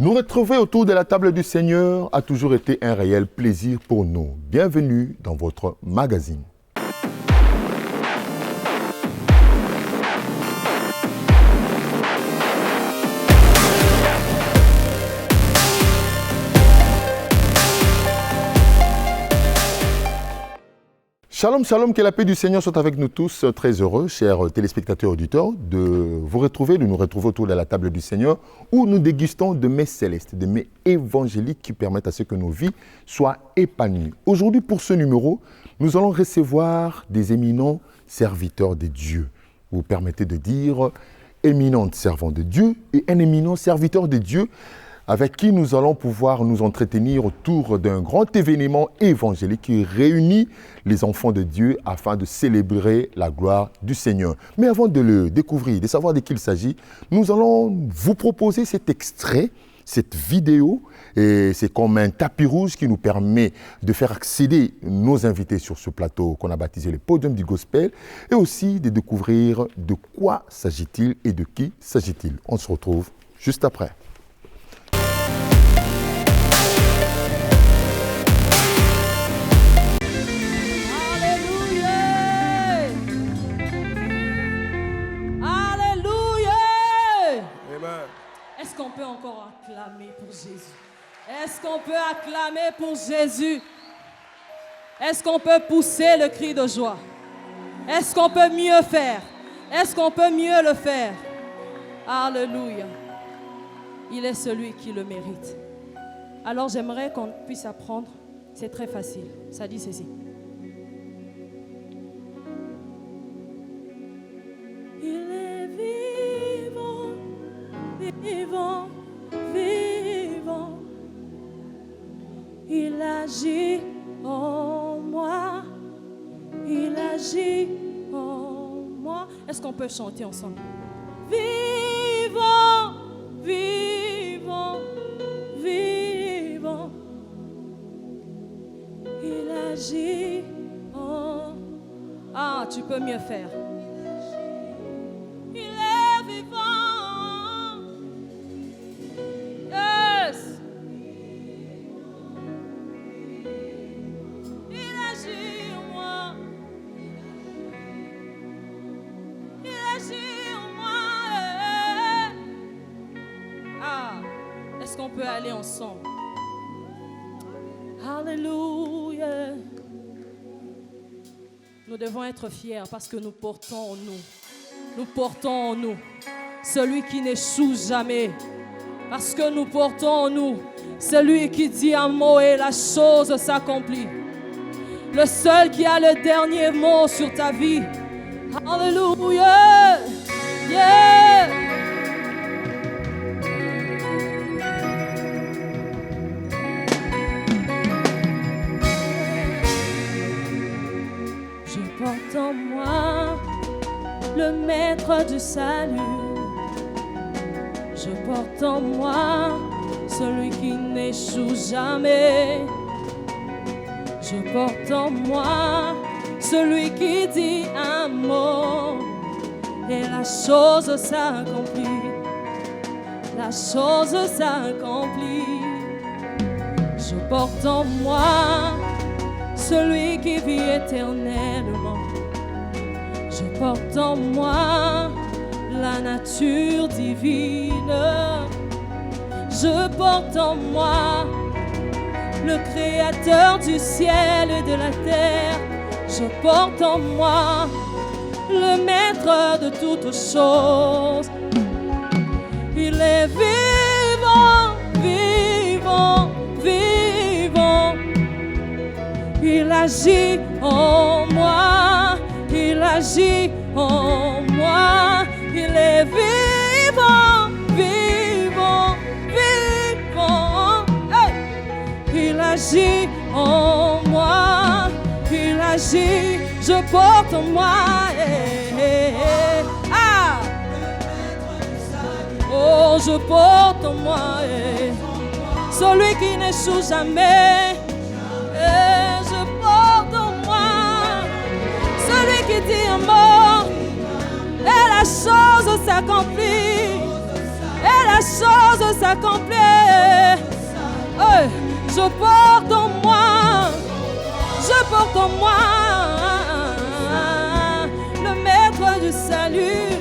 Nous retrouver autour de la table du Seigneur a toujours été un réel plaisir pour nous. Bienvenue dans votre magazine. Shalom, shalom, que la paix du Seigneur soit avec nous tous. Très heureux, chers téléspectateurs auditeurs, de nous retrouver autour de la table du Seigneur où nous dégustons de mets célestes, de mets évangéliques qui permettent à ce que nos vies soient épanouies. Aujourd'hui, pour ce numéro, nous allons recevoir des éminents serviteurs de Dieu. Vous permettez de dire éminents servants de Dieu et un éminent serviteur de Dieu avec qui nous allons pouvoir nous entretenir autour d'un grand événement évangélique qui réunit les enfants de Dieu afin de célébrer la gloire du Seigneur. Mais avant de le découvrir, de savoir de qui il s'agit, nous allons vous proposer cet extrait, cette vidéo, et c'est comme un tapis rouge qui nous permet de faire accéder nos invités sur ce plateau qu'on a baptisé le podium du gospel, et aussi de découvrir de quoi s'agit-il et de qui s'agit-il. On se retrouve juste après. Est-ce qu'on peut encore acclamer pour Jésus? Est-ce qu'on peut acclamer pour Jésus? Est-ce qu'on peut pousser le cri de joie? Est-ce qu'on peut mieux faire? Est-ce qu'on peut mieux le faire? Alléluia. Il est celui qui le mérite. Alors j'aimerais qu'on puisse apprendre. C'est très facile. Ça dit ceci. Il est vivant, vivant, vivant. Il agit en moi. Il agit en moi. Est-ce qu'on peut chanter ensemble? Vivant, vivant, vivant. Il agit en... Ah, tu peux mieux faire. Il est vivant. Yes. Il agit en moi. Il agit en moi. Ah, est-ce qu'on peut aller ensemble? Alléluia. Nous devons être fiers parce que nous portons en nous. Nous portons en nous celui qui n'échoue jamais. Parce que nous portons en nous celui qui dit un mot et la chose s'accomplit. Le seul qui a le dernier mot sur ta vie. Alléluia. Yeah. Je porte en moi le maître du salut. Je porte en moi celui qui n'échoue jamais. Je porte en moi celui qui dit un mot et la chose s'accomplit. La chose s'accomplit. Je porte en moi celui qui vit éternellement. Je porte en moi la nature divine. Je porte en moi le créateur du ciel et de la terre. Je porte en moi le maître de toutes choses. Il est vivant, vivant, vivant. Il agit en moi. Il agit en moi. Il est vivant, vivant, vivant. Hey! Il agit en moi. Il agit, je porte en moi. Hey, hey, hey. Ah! Oh, je porte en moi. Hey. Celui qui n'échoue jamais. Hey, je porte en moi. Celui qui dit un mot. Et la chose s'accomplit. Et la choses s'accomplissent. Je porte en moi le maître du salut.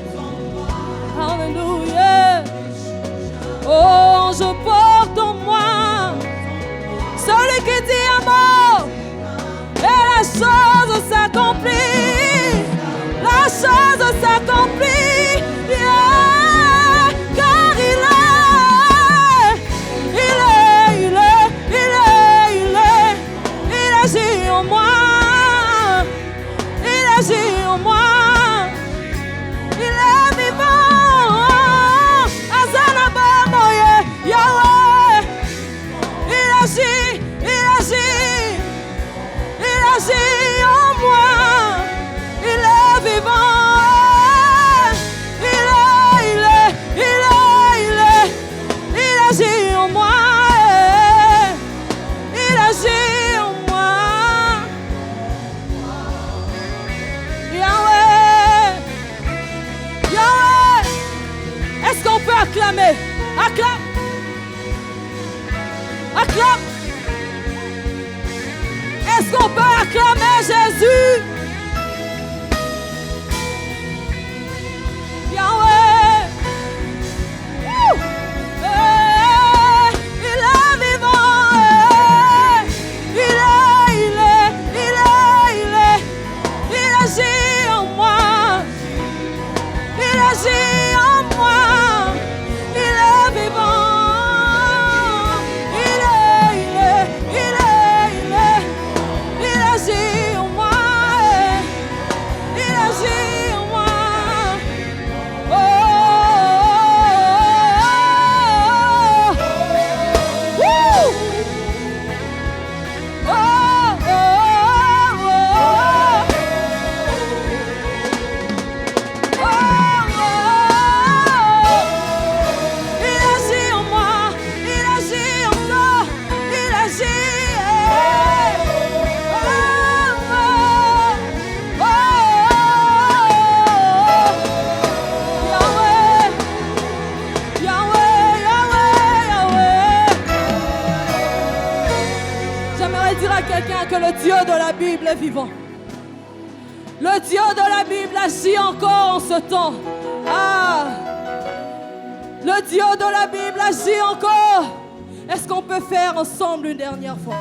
Alléluia. Oh, je porte en moi celui qui dit un mot et la chose s'accomplit. La chose s'accomplit. Yeah. Car il agit en moi. Il agit en moi. Il est vivant. Azanaba moye Yahweh. Il agit en moi. Il est vivant. Il agit en moi. Il agit en moi. Yahweh. Est-ce qu'on peut acclamer? Acclame. Est-ce qu'on peut acclamer Jésus? Yahweh. Il est vivant. Il agit en moi. Il agit en moi. Il est vivant. Il agit en moi. Il agit en moi. Que le Dieu de la Bible est vivant. Le Dieu de la Bible agit encore en ce temps. Le Dieu de la Bible agit encore. Est-ce qu'on peut faire ensemble une dernière fois?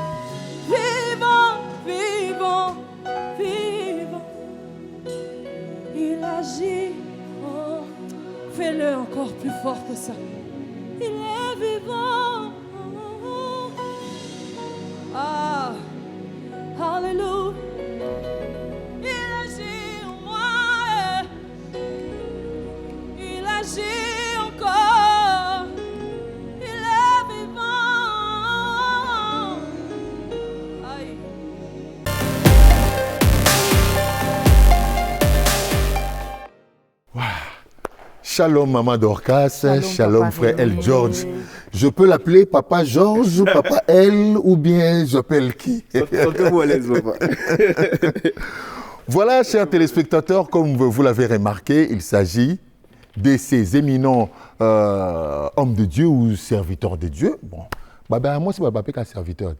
Vivant, vivant, vivant. Il agit. Oh, fais-le encore plus fort que ça. Il est vivant. Alléluia. Il agit en moi. Il agit encore. Il est vivant. Aïe. Wow. Shalom Maman Dorcas, shalom frère El George. Je peux l'appeler Papa Georges, Papa El, ou bien j'appelle qui? Sentez-vous à l'aise, papa. Voilà, chers téléspectateurs, comme vous l'avez remarqué, il s'agit de ces éminents hommes de Dieu ou serviteurs de Dieu. Bon, moi, c'est pas qu'un serviteur.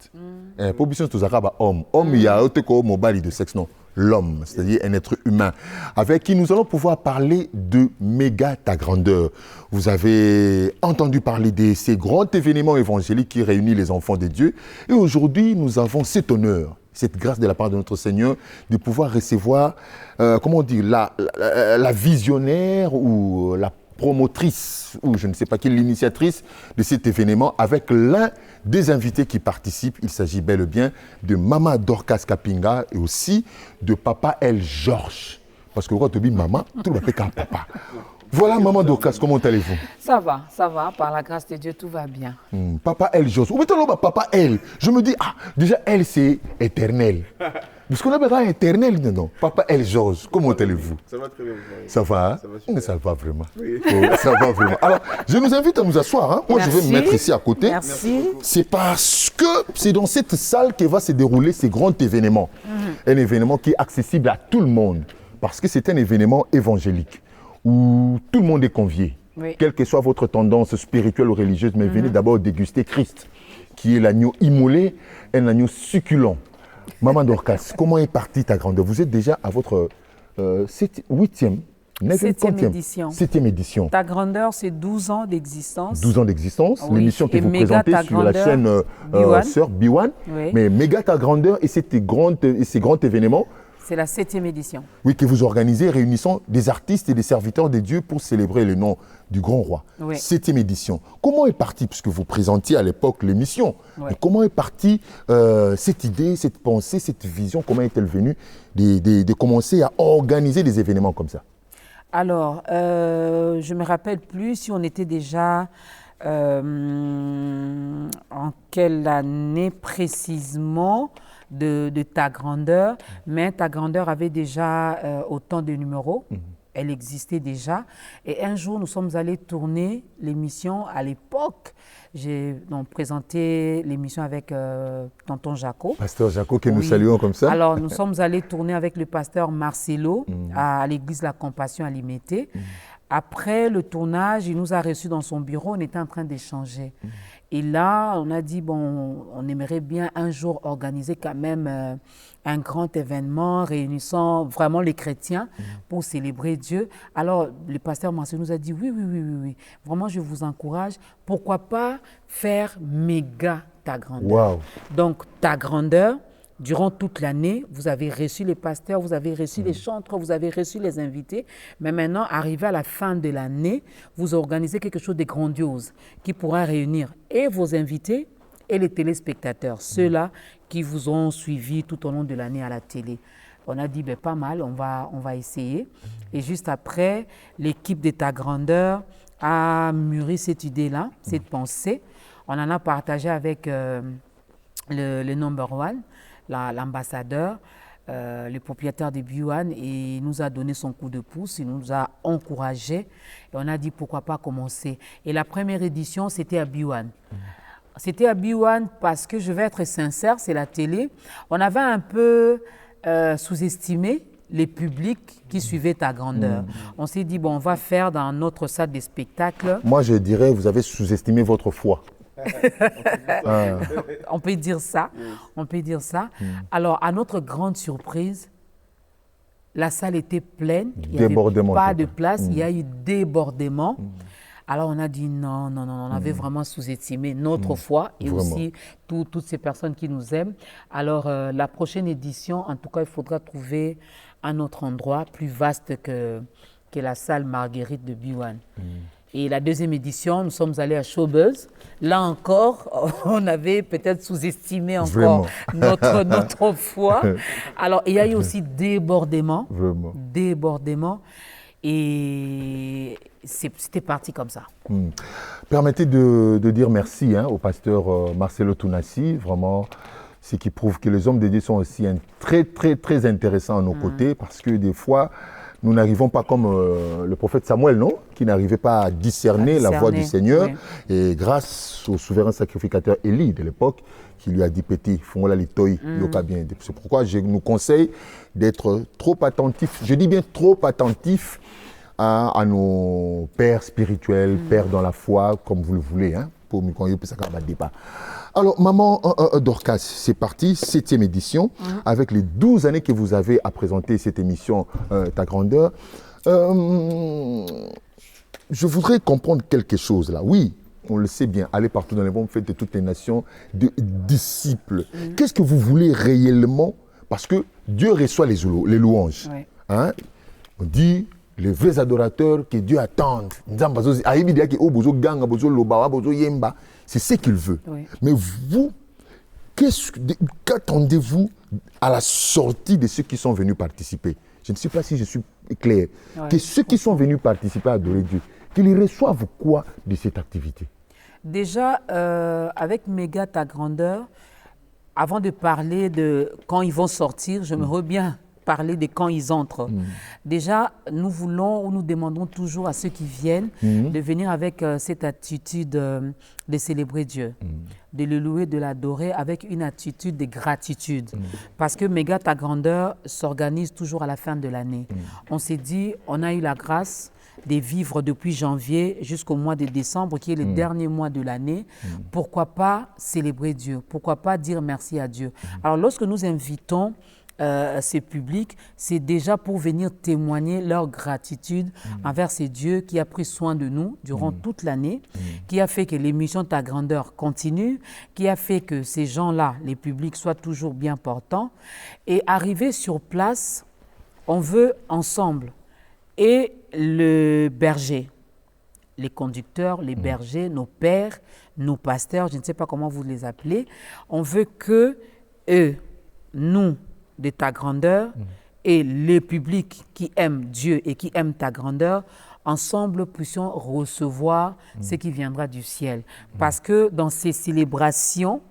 Pour bien tous homme. Homme, il y a autre que mobile de sexe, non. L'homme, c'est-à-dire un être humain, avec qui nous allons pouvoir parler de méga ta grandeur. Vous avez entendu parler de ces grands événements évangéliques qui réunissent les enfants de Dieu. Et aujourd'hui, nous avons cet honneur, cette grâce de la part de notre Seigneur, de pouvoir recevoir, la visionnaire ou la promotrice, ou je ne sais pas quelle initiatrice de cet événement, avec l'un des invités qui participent. Il s'agit bel et bien de Maman Dorcas Kapinga et aussi de Papa El George. Parce que quand tu dis maman, tout le monde fait papa. Voilà Maman Dorcas, comment allez-vous? Ça va, par la grâce de Dieu, tout va bien. Papa El George. Où est-ce Papa El? Je me dis, déjà El c'est éternel. Parce qu'on appelle ça éternel, non? Papa El George, comment allez-vous? Ça va très bien. Ça va, hein? Ça va super. Ça va vraiment. Oui. Oh, ça va vraiment. Alors, je nous invite à nous asseoir. Hein? Moi, je vais me mettre ici à côté. Merci. C'est parce que c'est dans cette salle que va se dérouler ces grands événements. Un événement qui est accessible à tout le monde. Parce que c'est un événement évangélique où tout le monde est convié. Oui. quelle que soit votre tendance spirituelle ou religieuse, mais venez d'abord déguster Christ, qui est l'agneau immolé, un agneau succulent. Maman Dorcas, comment est partie ta grandeur? Vous êtes déjà à votre 8e, 7e édition. 7e édition. Ta grandeur, c'est 12 ans d'existence. 12 ans d'existence, Oui. l'émission que Et vous Méga présentez Ta sur la Grandeur, chaîne B1. Sœur B1. Oui. Mais Méga Ta Grandeur et ces grands événements, C'est la 7e édition. oui, que vous organisez, réunissant des artistes et des serviteurs de Dieu pour célébrer le nom du grand roi. Oui. 7e édition. Comment est partie, puisque vous présentiez à l'époque l'émission, Oui. mais comment est partie cette idée, cette pensée, cette vision, comment est-elle venue de commencer à organiser des événements comme ça? Alors, je ne me rappelle plus si on était déjà en quelle année précisément de ta grandeur, mais ta grandeur avait déjà autant de numéros. Elle existait déjà. Et un jour, nous sommes allés tourner l'émission à l'époque. J'ai donc présenté l'émission avec tonton Jaco. Pasteur Jaco, que nous Oui. saluons comme ça. Alors, nous sommes allés tourner avec le pasteur Marcelo à l'église La Compassion à Limité. Après le tournage, il nous a reçus dans son bureau. On était en train d'échanger. Et là, on a dit, bon, on aimerait bien un jour organiser quand même un grand événement réunissant vraiment les chrétiens pour célébrer Dieu. Alors, le pasteur Marcelo nous a dit, oui. Vraiment, je vous encourage. Pourquoi pas faire méga ta grandeur? Waouh! Donc, ta grandeur, durant toute l'année, vous avez reçu les pasteurs, vous avez reçu les chantres, vous avez reçu les invités. Mais maintenant, arrivé à la fin de l'année, vous organisez quelque chose de grandiose qui pourra réunir et vos invités et les téléspectateurs, ceux-là qui vous ont suivi tout au long de l'année à la télé. On a dit, ben, pas mal, on va essayer. Et juste après, l'équipe de ta grandeur a mûri cette idée-là, cette pensée. On en a partagé avec le number one, l'ambassadeur, le propriétaire de B1, et il nous a donné son coup de pouce, il nous a encouragés. Et on a dit pourquoi pas commencer. Et la première édition, c'était à B1. C'était à B1 parce que, je vais être sincère, c'est la télé. On avait un peu sous-estimé les publics qui suivaient ta grandeur. On s'est dit, bon, on va faire dans notre salle de spectacle. Moi, je dirais, vous avez sous-estimé votre foi. On peut dire ça. On peut dire ça. Alors, à notre grande surprise, la salle était pleine. Il n'y avait Débordement pas total. de place. Il y a eu débordement. Alors, on a dit non. On avait vraiment sous-estimé notre foi et Vraiment. aussi toutes ces personnes qui nous aiment. Alors, la prochaine édition, en tout cas, il faudra trouver un autre endroit plus vaste que la salle Marguerite de B1. Et la deuxième édition, nous sommes allés à Showbuzz. Là encore, on avait peut-être sous-estimé encore notre foi. Alors, il y a eu aussi débordement. Vraiment. Débordement. Et c'était parti comme ça. Permettez de dire merci au pasteur Marcelo Tounassi, vraiment, ce qui prouve que les hommes de Dieu sont aussi très intéressants à nos côtés, parce que des fois, nous n'arrivons pas comme le prophète Samuel, non? Qui n'arrivait pas à discerner la voix du Seigneur. Oui. Et grâce au souverain sacrificateur Élie de l'époque, qui lui a dit petit, fongola les toy, yoka bien. C'est pourquoi je nous conseille d'être trop attentifs, je dis bien trop attentifs à nos pères spirituels, pères dans la foi, comme vous le voulez, pour me conduire pour ça qu'on va débat. Alors, maman Dorcas, c'est parti, 7e édition, avec les 12 années que vous avez à présenter cette émission, Ta Grandeur. Je voudrais comprendre quelque chose là. Oui, on le sait bien, aller partout dans les mondes, faites de toutes les nations de disciples. Qu'est-ce que vous voulez réellement? Parce que Dieu reçoit les louanges. Oui. On dit les vrais adorateurs que Dieu attend. C'est ce qu'il veut. Oui. Mais vous, qu'attendez-vous à la sortie de ceux qui sont venus participer? Je ne sais pas si je suis clair. Ouais. Que ceux qui sont venus participer à adorer Dieu, qu'ils reçoivent quoi de cette activité? Déjà, avec Méga Ta Grandeur, avant de parler de quand ils vont sortir, j'aimerais bien parler de quand ils entrent. Déjà, nous voulons ou nous demandons toujours à ceux qui viennent de venir avec cette attitude de célébrer Dieu, de le louer, de l'adorer avec une attitude de gratitude. Parce que Méga ta grandeur s'organise toujours à la fin de l'année. On s'est dit, on a eu la grâce de vivre depuis janvier jusqu'au mois de décembre, qui est le dernier mois de l'année. Pourquoi pas célébrer Dieu? Pourquoi pas dire merci à Dieu? Alors, lorsque nous invitons ces publics, c'est déjà pour venir témoigner leur gratitude envers ce Dieu qui a pris soin de nous durant toute l'année, qui a fait que l'émission Ta Grandeur continue, qui a fait que ces gens-là, les publics, soient toujours bien portants. Et arriver sur place, on veut ensemble, et le berger, les conducteurs, les bergers, nos pères, nos pasteurs, je ne sais pas comment vous les appelez, on veut que eux, nous, de Ta Grandeur, et le public qui aime Dieu et qui aime Ta Grandeur, ensemble puissions recevoir ce qui viendra du ciel. Parce que dans ces célébrations,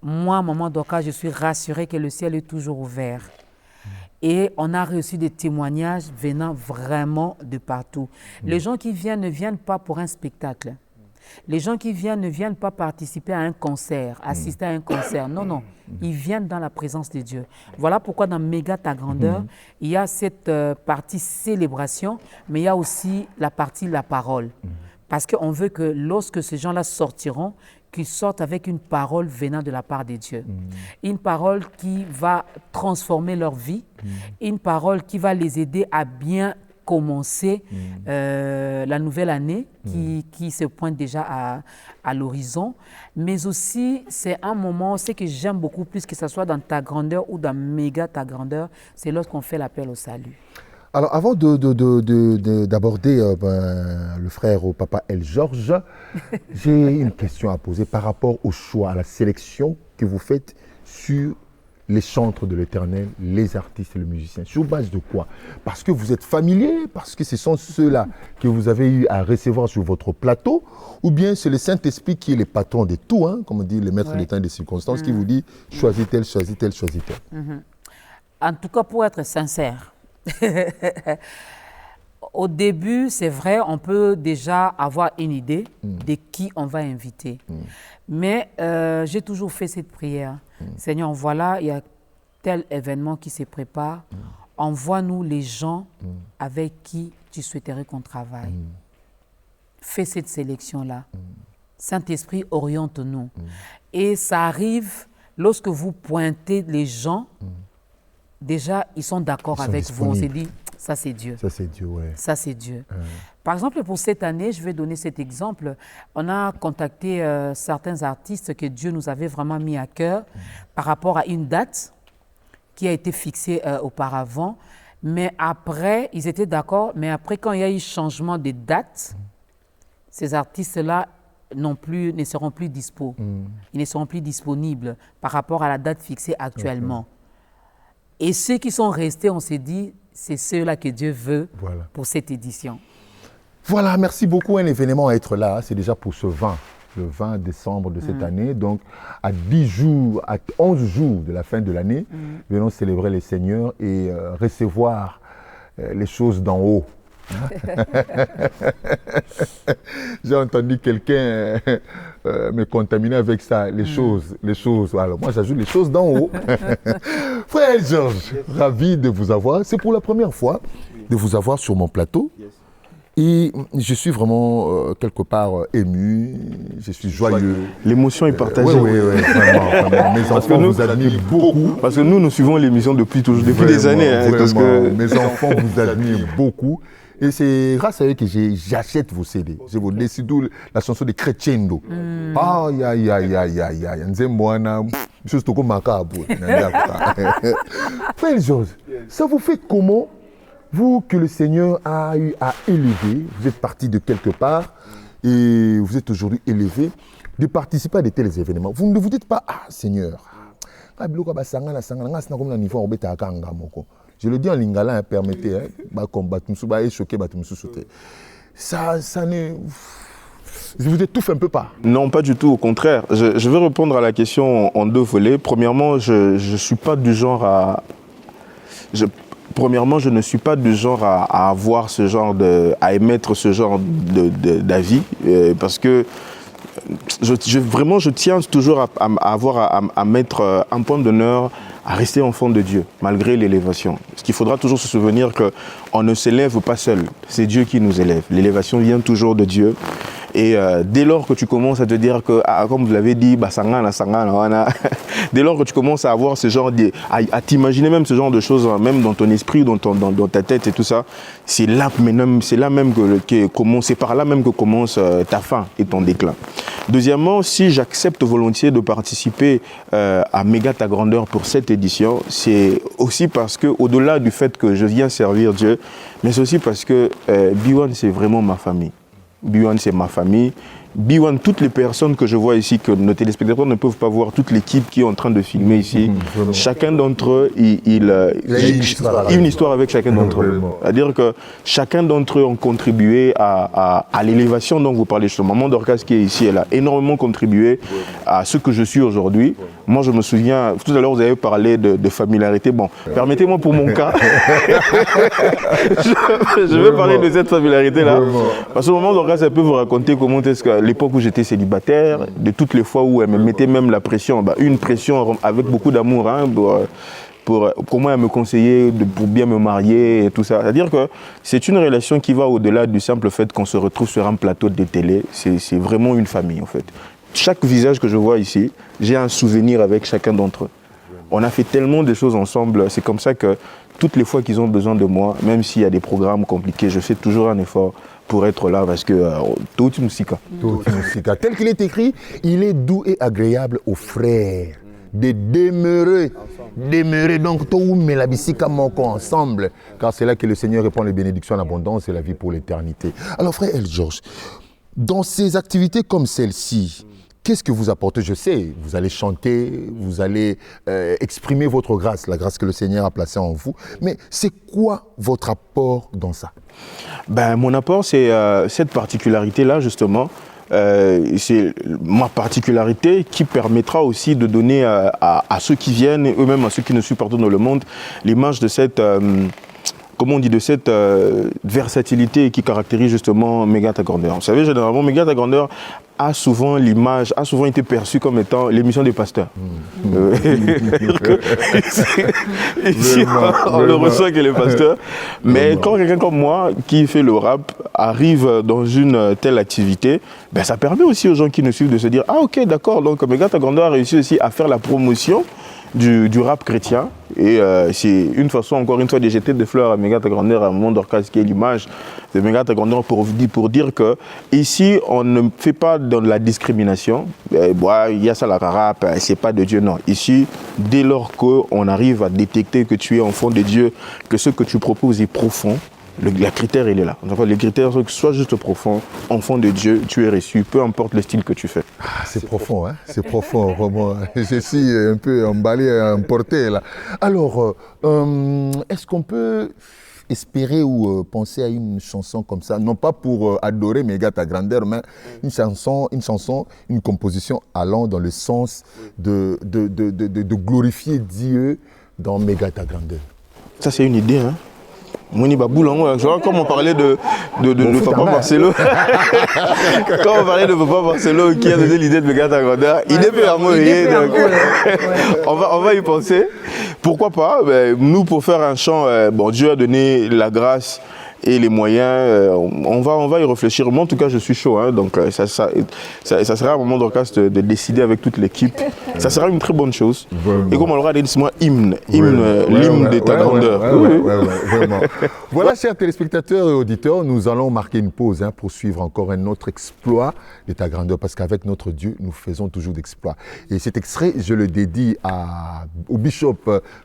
moi, Maman Dorcas, je suis rassurée que le ciel est toujours ouvert. Et on a reçu des témoignages venant vraiment de partout. Les gens qui viennent ne viennent pas pour un spectacle. Les gens qui viennent ne viennent pas participer à un concert, assister à un concert. Non, non. Ils viennent dans la présence de Dieu. Voilà pourquoi dans Méga ta grandeur, il y a cette partie célébration, mais il y a aussi la partie la parole. Parce qu'on veut que lorsque ces gens-là sortiront, qu'ils sortent avec une parole venant de la part de Dieu. Une parole qui va transformer leur vie, une parole qui va les aider à bien commencer la nouvelle année qui se pointe déjà à l'horizon. Mais aussi, c'est un moment, ce que j'aime beaucoup plus, que ce soit dans Ta Grandeur ou dans Méga ta grandeur, c'est lorsqu'on fait l'appel au salut. Alors, avant d'aborder le frère au papa El Georges, j'ai une question à poser par rapport au choix, à la sélection que vous faites sur les chantres de l'Éternel, les artistes et les musiciens. Sur base de quoi? Parce que vous êtes familier, parce que ce sont ceux-là que vous avez eu à recevoir sur votre plateau, ou bien c'est le Saint-Esprit qui est le patron de tout, hein, comme on dit le maître des temps et des circonstances, qui vous dit choisis tel, choisis tel, choisis tel. En tout cas, pour être sincère, au début, c'est vrai, on peut déjà avoir une idée de qui on va inviter. Mais j'ai toujours fait cette prière. Seigneur, voilà, il y a tel événement qui se prépare. Envoie-nous les gens avec qui tu souhaiterais qu'on travaille. Fais cette sélection-là. Saint-Esprit, oriente-nous. Et ça arrive lorsque vous pointez les gens. Déjà, ils sont d'accord avec vous. On s'est dit, ça c'est Dieu. Ça c'est Dieu, oui. Ça c'est Dieu. Par exemple, pour cette année, je vais donner cet exemple. On a contacté certains artistes que Dieu nous avait vraiment mis à cœur par rapport à une date qui a été fixée auparavant. Mais après, ils étaient d'accord. Mais après, quand il y a eu changement de date, ces artistes-là ne seront plus dispo. Ils ne seront plus disponibles par rapport à la date fixée actuellement. Et ceux qui sont restés, on s'est dit, c'est ceux-là que Dieu veut pour cette édition. Voilà, merci beaucoup. Un événement à être là, c'est déjà pour ce 20, le 20 décembre de cette année. Donc, à 10 jours, à 11 jours de la fin de l'année, venons célébrer les Seigneurs et recevoir les choses d'en haut. J'ai entendu quelqu'un me contaminer avec ça, les choses. Alors moi j'ajoute les choses d'en haut. Frère Georges, ravi de vous avoir. C'est pour la première fois de vous avoir sur mon plateau. Et je suis vraiment quelque part ému, je suis joyeux. L'émotion est partagée. Oui, vraiment. Mes enfants vous admirent beaucoup. Parce que nous suivons l'émission depuis des années. Hein, vraiment. Parce que... Mes enfants vous admirent beaucoup. Et c'est grâce à eux que j'achète vos CD. Je vous décide la chanson de Crescendo. Aïe. Frère Georges, ça vous fait comment, vous que le Seigneur a eu à élever, vous êtes parti de quelque part et vous êtes aujourd'hui élevé, de participer à de tels événements. Vous ne vous dites pas, ah Seigneur, je le dis en lingala, permettez, ça ne... Je vous étouffe un peu pas. Non, pas du tout, au contraire. Je vais répondre à la question en deux volets. Premièrement, je ne suis pas du genre premièrement, je ne suis pas du genre à avoir à émettre ce genre d'avis, parce que je tiens toujours à mettre un point d'honneur à rester enfant de Dieu, malgré l'élévation. Parce qu'il faudra toujours se souvenir qu'on ne s'élève pas seul, c'est Dieu qui nous élève. L'élévation vient toujours de Dieu. Et dès lors que tu commences à te dire que, comme vous l'avez dit, dès lors que tu commences à avoir ce genre à t'imaginer même ce genre de choses, même dans ton esprit, dans ta tête et tout ça, c'est par là même que commence ta fin et ton déclin. Deuxièmement, si j'accepte volontiers de participer à Méga ta grandeur pour cette édition, c'est aussi parce que, au-delà du fait que je viens servir Dieu, mais c'est aussi parce que B1 c'est vraiment ma famille. B1 c'est ma famille. B1, toutes les personnes que je vois ici, que nos téléspectateurs ne peuvent pas voir, toute l'équipe qui est en train de filmer ici, chacun d'entre eux, il a une histoire avec chacun d'entre eux. C'est-à-dire que chacun d'entre eux ont contribué à l'élévation dont vous parlez. Maman Dorcas qui est ici, elle a énormément contribué à ce que je suis aujourd'hui. Moi, je me souviens, tout à l'heure, vous avez parlé de familiarité. Bon, permettez-moi pour mon cas, je vais parler de cette familiarité-là. Parce que Maman Dorcas, elle peut vous raconter comment est-ce que l'époque où j'étais célibataire, de toutes les fois où elle me mettait même la pression, une pression avec beaucoup d'amour, pour comment elle me conseillait pour bien me marier et tout ça. C'est-à-dire que c'est une relation qui va au-delà du simple fait qu'on se retrouve sur un plateau de télé. C'est vraiment une famille en fait. Chaque visage que je vois ici, j'ai un souvenir avec chacun d'entre eux. On a fait tellement de choses ensemble, c'est comme ça que toutes les fois qu'ils ont besoin de moi, même s'il y a des programmes compliqués, je fais toujours un effort pour être là parce que tout est musica. Tel qu'il est écrit, il est doux et agréable aux frères de demeurer donc tout mais la bisika moko ensemble, car c'est là que le Seigneur répand les bénédictions en abondance et la vie pour l'éternité. Alors frère El Georges, dans ces activités comme celle-ci, qu'est-ce que vous apportez? Je sais, vous allez chanter, vous allez exprimer votre grâce, la grâce que le Seigneur a placée en vous. Mais c'est quoi votre apport dans ça? Mon apport, c'est cette particularité-là, justement. C'est ma particularité qui permettra aussi de donner à ceux qui viennent, et eux-mêmes à ceux qui nous suivent partout dans le monde, l'image de cette... comment on dit, de cette versatilité qui caractérise justement Méga ta grandeur. Vous savez, généralement, Méga ta grandeur a souvent été perçue comme étant l'émission des pasteurs. Ici, on le reçoit que les pasteurs. Mais quand quelqu'un comme moi, qui fait le rap, arrive dans une telle activité, ça permet aussi aux gens qui nous suivent de se dire « Ah ok, d'accord, donc Méga ta grandeur a réussi aussi à faire la promotion du rap chrétien. » Et c'est une façon, encore une fois, de jeter des fleurs à Méga ta grandeur, à Maman Dorcas, qui est l'image de Méga ta grandeur, pour dire que ici, on ne fait pas dans la discrimination. Il y a ça la rap, c'est pas de Dieu, non. Ici, dès lors qu'on arrive à détecter que tu es enfant de Dieu, que ce que tu proposes est profond, le critère, il est là. Les critères sont que soit juste profond, enfant de Dieu, tu es reçu, peu importe le style que tu fais. C'est profond, hein? C'est profond, vraiment. Je suis un peu emballé, emporté là. Alors, est-ce qu'on peut espérer ou penser à une chanson comme ça, non pas pour adorer Méga ta grandeur, mais une chanson, une composition allant dans le sens de glorifier Dieu dans Méga ta grandeur? Ça, c'est une idée, hein? Moni Baboulon, comme on parlait de Papa Marcelo. Quand on parlait de Papa Marcelo qui a donné l'idée de Méga ta grandeur, idée peut à mourir. On va y penser. Pourquoi pas? Nous, pour faire un chant, Dieu a donné la grâce et les moyens, on va y réfléchir. Moi, en tout cas, je suis chaud. Hein, donc, ça sera un moment Dorcas de décider avec toute l'équipe. Ça sera une très bonne chose. Vraiment. Et comme on l'aura dit, c'est moi, l'hymne de ta grandeur. Vraiment. Voilà, chers téléspectateurs et auditeurs, nous allons marquer une pause pour suivre encore un autre exploit de ta grandeur, parce qu'avec notre Dieu, nous faisons toujours d'exploits. Et cet extrait, je le dédie au bishop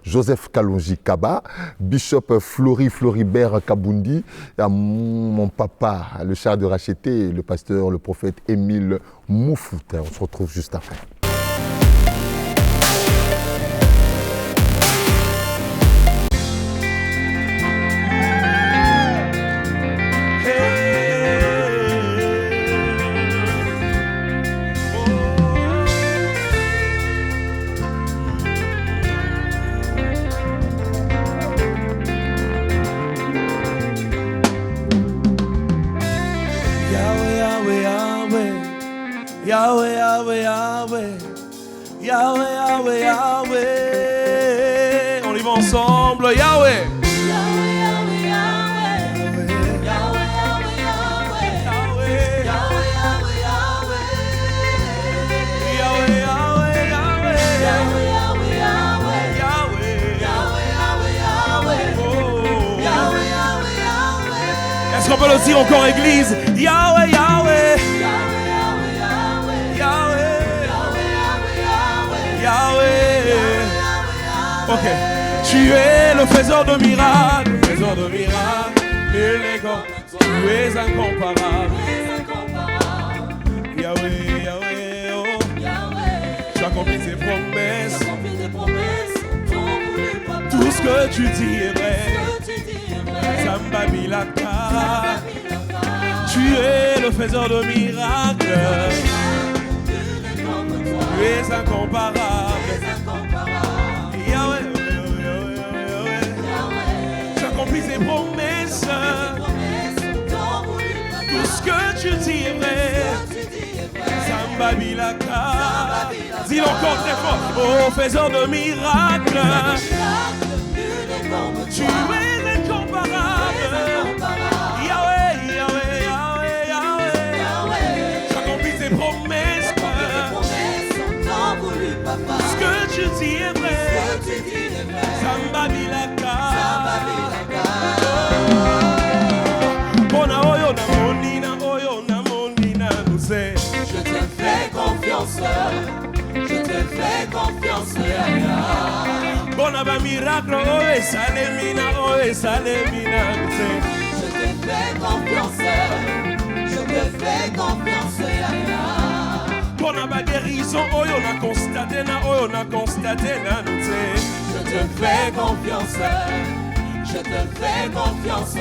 Joseph Kalonji Kaba, bishop Floribert Kabundi, à mon papa, le char de racheté, le pasteur, le prophète Émile Moufouta. On se retrouve juste après. Yahweh, Yahweh, Yahweh, Yahweh. On y va ensemble, Yahweh. Est-ce qu'on peut le dire encore, église? Yahweh, Yahweh. Yahweh. Ok. Tu es le faiseur de miracles. Faiseur de miracles. Tu es incomparable. Yahweh, Yahweh, oh. Tu accomplis tes promesses. Tout ce que tu dis est vrai. Samba Bilaka. Tu es le faiseur de miracles. Tu es incomparable. Yahweh, tu accomplis tes promesses. Tout ce que tu dis est vrai. Samba Bilaka. Dis-le encore très fort. Oh, faiseur de miracles. Tu es incomparable. Yahweh, Yahweh, Yahweh, Yahweh. Tu accomplis tes promesses. Ce que tu dis est vrai. Samba Bilaka. Bona oyo na monina, oyo na monina, nous c'est. Je te fais confiance. Je te fais confiance. Bona ba miracle, oh salemina, nous c'est. Je te fais confiance. Je te fais confiance. Bona ba guérison, oh on a constaté na, nous c'est. Je te fais confiance. Je te fais confiance.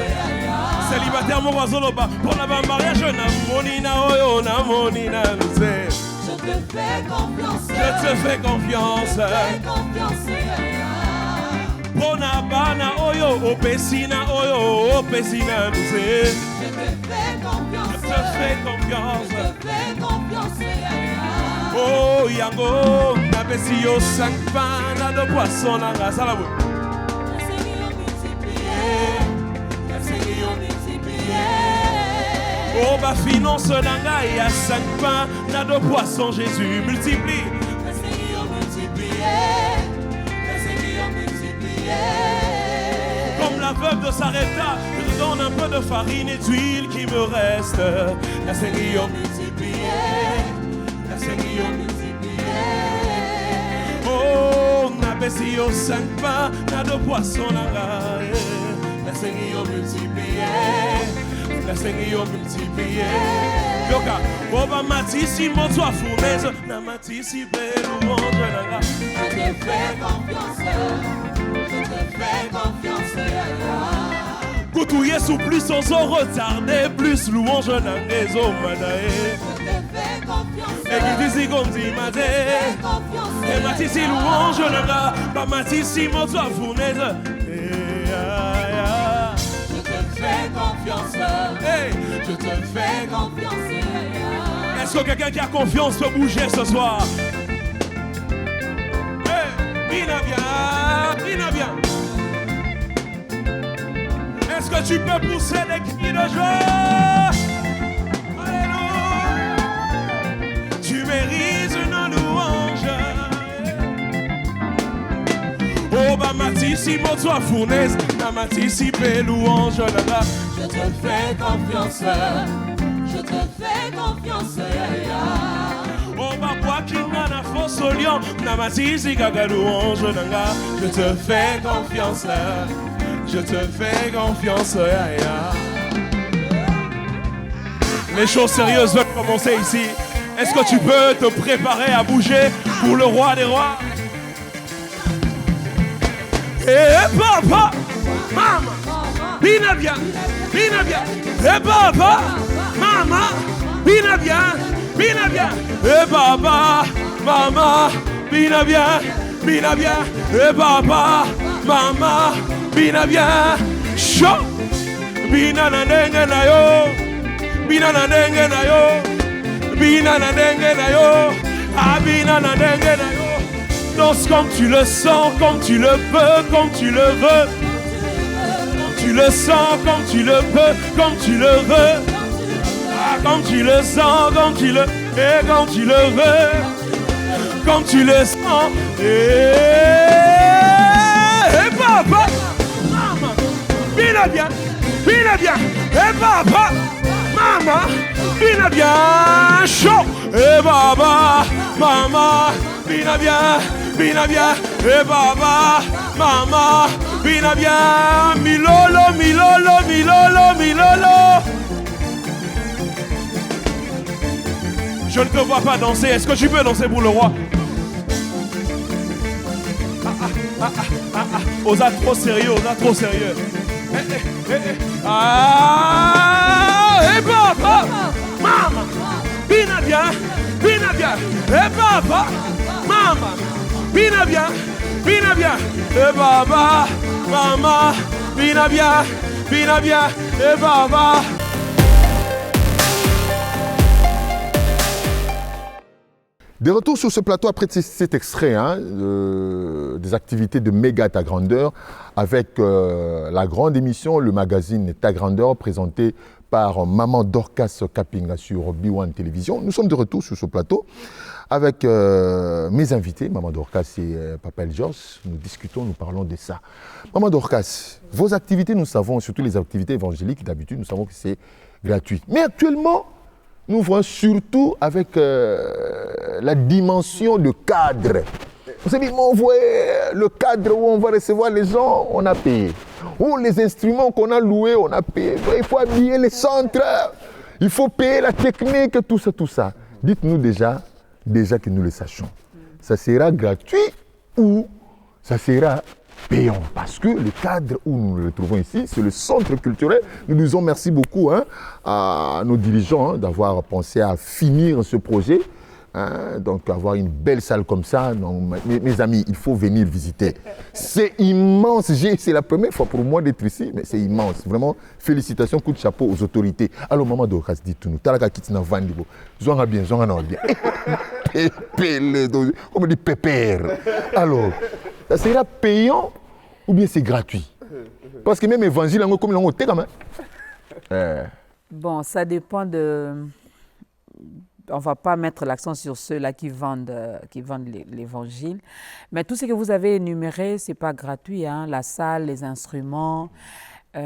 Célibataire mon oiseau là-bas. Bona ba mariage na monina, oh na monina, nous c'est. Je te fais confiance. Je te fais confiance. Fais confiance. Bona bana oyo, opesina oyo, opesina, nous c'est. Je te fais confiance. Je te fais confiance. Je te fais confiance. Oh yango, na besi yo 5 pains na 2 poissons na grâce à la boue. Oh ba finance nanga ya 5 pains na 2 poissons, Jésus multiplie. Comme la veuve de Sarepta, je te donne un peu de farine et d'huile qui me reste. La Seigneur multiplié, la Seigneur multiplié. Oh, na besi yo 5 pains na 2 poissons nanga. La Seigneur multiplié. La Seigneur multiplié. Yoka, oba matisi moto fournaise, na matisi louange nanga. Je te fais confiance. Je te fais confiance. Koutouye sous plus sans retarder, plus louange nangezo madae. Je te fais confiance. Et qui dit gondi made. Et matisi louange nanga, ba matisi moto fournaise. Fais confiance, hey, je te fais confiance. Est-ce que quelqu'un qui a confiance peut bouger ce soir? Hey, Bina bien. Est-ce que tu peux pousser des cris de joie? Alléluia. Tu mérites une louange. Oh, bah, matisi, moto fournaise, na matisi, louange, là. Je te fais confiance, je te fais confiance. Oh, bah, quoi qu'il n'a na fausse lion, na matisi, gaga, louange, là. Je te fais confiance, je te fais confiance. Les choses sérieuses veulent commencer ici. Est-ce que tu peux te préparer à bouger pour le roi des rois? Eh papa, maman, bina bien, eh papa, maman, bina bien, eh papa, maman, bina bien, eh papa, maman, bina bien, chaud, bina na ndenge na yo, Abinana denge na yo. Danse comme tu le sens, comme tu le peux, comme tu le veux. Comme tu le sens, comme tu le peux, comme tu le veux. Ah, comme tu le sens, comme tu le et comme tu le veux. Comme tu le sens. Et papa, maman, bien bien, et papa, maman, bien chaud, et baba, maman, bien, et baba, maman, bien, milolo, milolo, milolo, milolo. Je ne te vois pas danser, est-ce que tu peux danser pour le roi? Osa trop sérieux, trop sérieux. Et papa, maman, bien, et papa, maman, bien, et papa, maman, bien, et papa. De retour sur ce plateau après cet extrait des activités de Méga Ta Grandeur avec la grande émission, le magazine Ta Grandeur présenté par Maman Dorcas Kapinga sur B1 Télévision. Nous sommes de retour sur ce plateau avec mes invités, Maman Dorcas et Papa El Georges. Nous discutons, nous parlons de ça. Maman Dorcas, vos activités, nous savons, surtout les activités évangéliques, d'habitude, nous savons que c'est gratuit. Mais actuellement, nous voyons surtout avec la dimension de cadre. On s'est dit, on voit le cadre où on va recevoir les gens, on a payé. Ou les instruments qu'on a loués, on a payé. Il faut habiller les centres, il faut payer la technique, tout ça, tout ça. Dites-nous déjà que nous le sachions. Ça sera gratuit ou ça sera payant, parce que le cadre où nous nous retrouvons ici, c'est le centre culturel. Nous disons merci beaucoup à nos dirigeants d'avoir pensé à finir ce projet. Donc avoir une belle salle comme ça, donc, mes amis, il faut venir visiter. C'est immense, c'est la première fois pour moi d'être ici, mais c'est immense. Vraiment, félicitations, coup de chapeau aux autorités. Alors maman Dorcas, dites-nous, Talaka Kitina Vandibo, Zonga bien, Zonga non bien. Comme on dit pépère. Alors, ça sera payant ou bien c'est gratuit? Parce que même évangile, comme l'on quand même. Bon, ça dépend de... On ne va pas mettre l'accent sur ceux-là qui vendent l'évangile. Mais tout ce que vous avez énuméré, ce n'est pas gratuit. La salle, les instruments, donc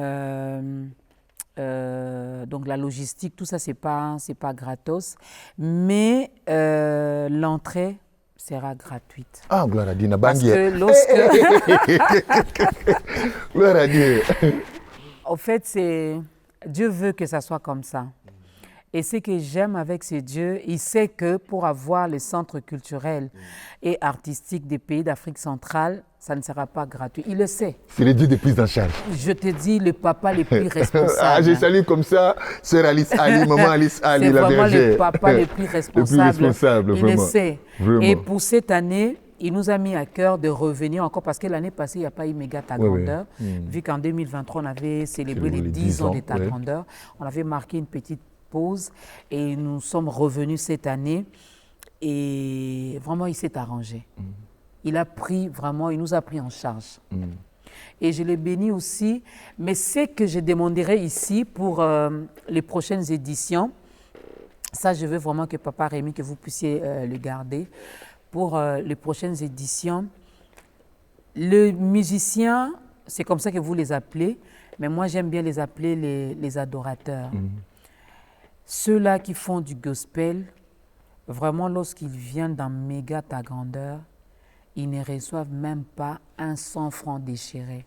la logistique, tout ça, ce n'est pas gratos. Mais l'entrée sera gratuite. Ah, gloire à Dieu. Parce que lorsque... Gloire à Dieu. En fait, Dieu veut que ça soit comme ça. Et ce que j'aime avec ce Dieu, il sait que pour avoir le centre culturel et artistique des pays d'Afrique centrale, ça ne sera pas gratuit. Il le sait. C'est le Dieu de prise en charge. Je te dis, le papa le plus responsable. Ah, j'ai salué comme ça, sœur Alice Ali, maman Alice Ali, la bergère. C'est vraiment le papa le plus responsable. Le plus responsable, il vraiment. Le sait. Vraiment. Et pour cette année, il nous a mis à cœur de revenir encore parce que l'année passée, il n'y a pas eu Méga Ta Grandeur. Vu qu'en 2023, on avait célébré les 10 ans de Ta Grandeur. On avait marqué une petite pause et nous sommes revenus cette année et vraiment il s'est arrangé. Il nous a pris en charge. Et je le bénis aussi, mais ce que je demanderai ici pour les prochaines éditions, ça je veux vraiment que Papa Rémi, que vous puissiez le garder, pour les prochaines éditions, le musicien, c'est comme ça que vous les appelez, mais moi j'aime bien les appeler les adorateurs. Ceux-là qui font du gospel, vraiment lorsqu'ils viennent dans Méga Ta Grandeur, ils ne reçoivent même pas un 100 francs déchirés.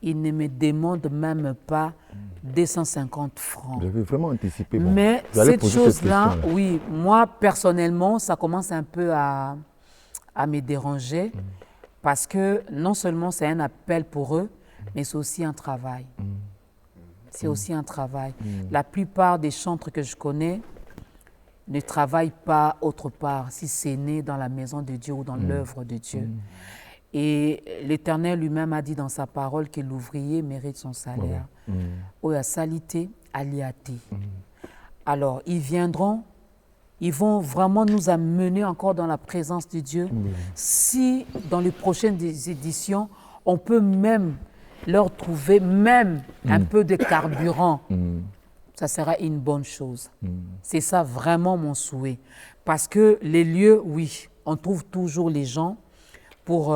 Ils ne me demandent même pas 250 francs. Vous avez vraiment anticipé. Bon, mais cette chose-là, oui, moi personnellement, ça commence un peu à me déranger parce que non seulement c'est un appel pour eux, mais c'est aussi un travail. C'est aussi un travail. La plupart des chantres que je connais ne travaillent pas autre part, si c'est né dans la maison de Dieu ou dans l'œuvre de Dieu. Et l'Éternel lui-même a dit dans sa parole que l'ouvrier mérite son salaire. Oya salité aliati. Alors, ils viendront ils vont vraiment nous amener encore dans la présence de Dieu. Si dans les prochaines éditions, on peut même leur trouver même un peu de carburant, ça sera une bonne chose. C'est ça vraiment mon souhait. Parce que les lieux, oui, on trouve toujours les gens pour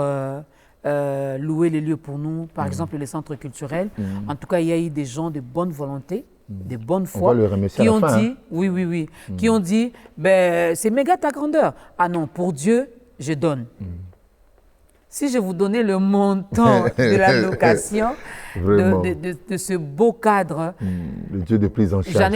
louer les lieux pour nous, par exemple les centres culturels. En tout cas, il y a eu des gens de bonne volonté, de bonne foi, qui ont dit, qui ont dit, ben, c'est méga ta grandeur. Ah non, pour Dieu, je donne. Si je vous donnais le montant de la location de ce beau cadre, le Dieu de prise en charge.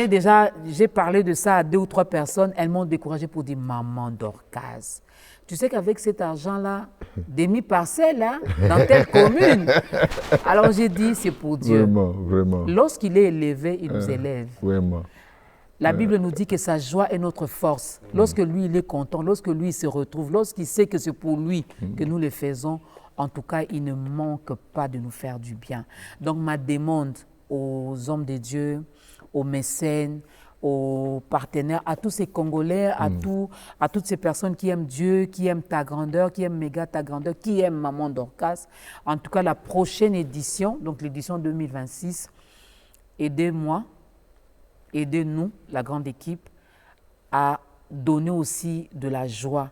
J'ai parlé de ça à 2 ou 3 personnes, elles m'ont découragé pour dire maman Dorcas. Tu sais qu'avec cet argent-là, demi-parcelle, hein, dans telle commune. Alors j'ai dit, c'est pour Dieu. Vraiment, vraiment. Lorsqu'il est élevé, il nous élève. Vraiment. La Bible nous dit que sa joie est notre force. Lorsque lui, il est content, lorsque lui, il se retrouve, lorsqu'il sait que c'est pour lui que nous le faisons, en tout cas, il ne manque pas de nous faire du bien. Donc, ma demande aux hommes de Dieu, aux mécènes, aux partenaires, à tous ces Congolais, à toutes ces personnes qui aiment Dieu, qui aiment ta grandeur, qui aiment méga ta grandeur, qui aiment Maman Dorcas. En tout cas, la prochaine édition, donc l'édition 2026, aidez-moi, aidez-nous, la grande équipe, à donner aussi de la joie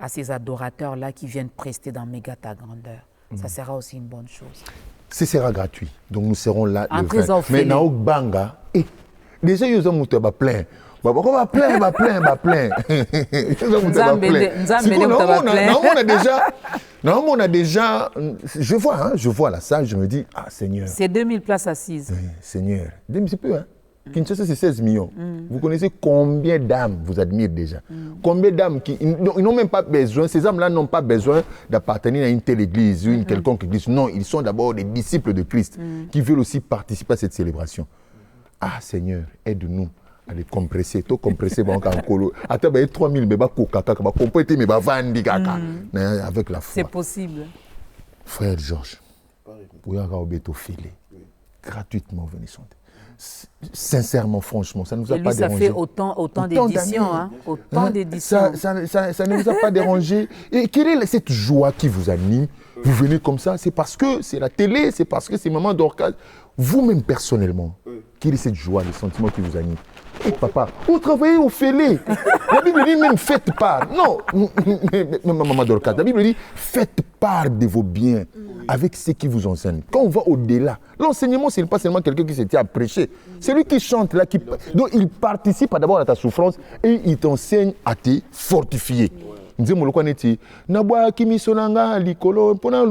à ces adorateurs-là qui viennent prester dans méga ta grandeur. Ça sera aussi une bonne chose. Ce sera gratuit. Donc nous serons là le 20. Mais dans Banga, déjà, ils ont plein. Va plein. On a déjà, je vois la salle, je me dis, ah Seigneur. C'est 2000 places assises. Oui, Seigneur, un petit peu, hein. Kinshasa, c'est 16 millions. Vous connaissez combien d'âmes vous admirent déjà? Combien d'âmes qui ils n'ont même pas besoin, ces âmes-là n'ont pas besoin d'appartenir à une telle église ou une quelconque église. Non, ils sont d'abord des disciples de Christ qui veulent aussi participer à cette célébration. Ah Seigneur, aide-nous à les compresser. Tout compresser, attends, 3000 bébés avec la foi. C'est possible. Frère Georges, vous avez gratuitement venez chanter. Sincèrement, franchement, ça ne nous a pas dérangé. Ça fait autant d'éditions, hein, autant d'éditions. Ça ne nous a pas dérangé. Et quelle est cette joie qui vous anime? Vous venez comme ça, c'est parce que c'est la télé, c'est parce que c'est Maman Dorcas. Vous-même personnellement, quelle est cette joie, le sentiment qui vous anime? Et papa, vous travaillez au fêlé. La Bible dit même faites part. Non, Maman Dorcas, la Bible dit faites part de vos biens avec ceux qui vous enseignent. Quand on va au-delà, l'enseignement, ce n'est pas seulement quelqu'un qui se tient à prêcher. C'est lui qui chante là, donc il participe d'abord à ta souffrance et il t'enseigne à te fortifier. Nzembo moloko neti nabwa kimisonanga likolo pona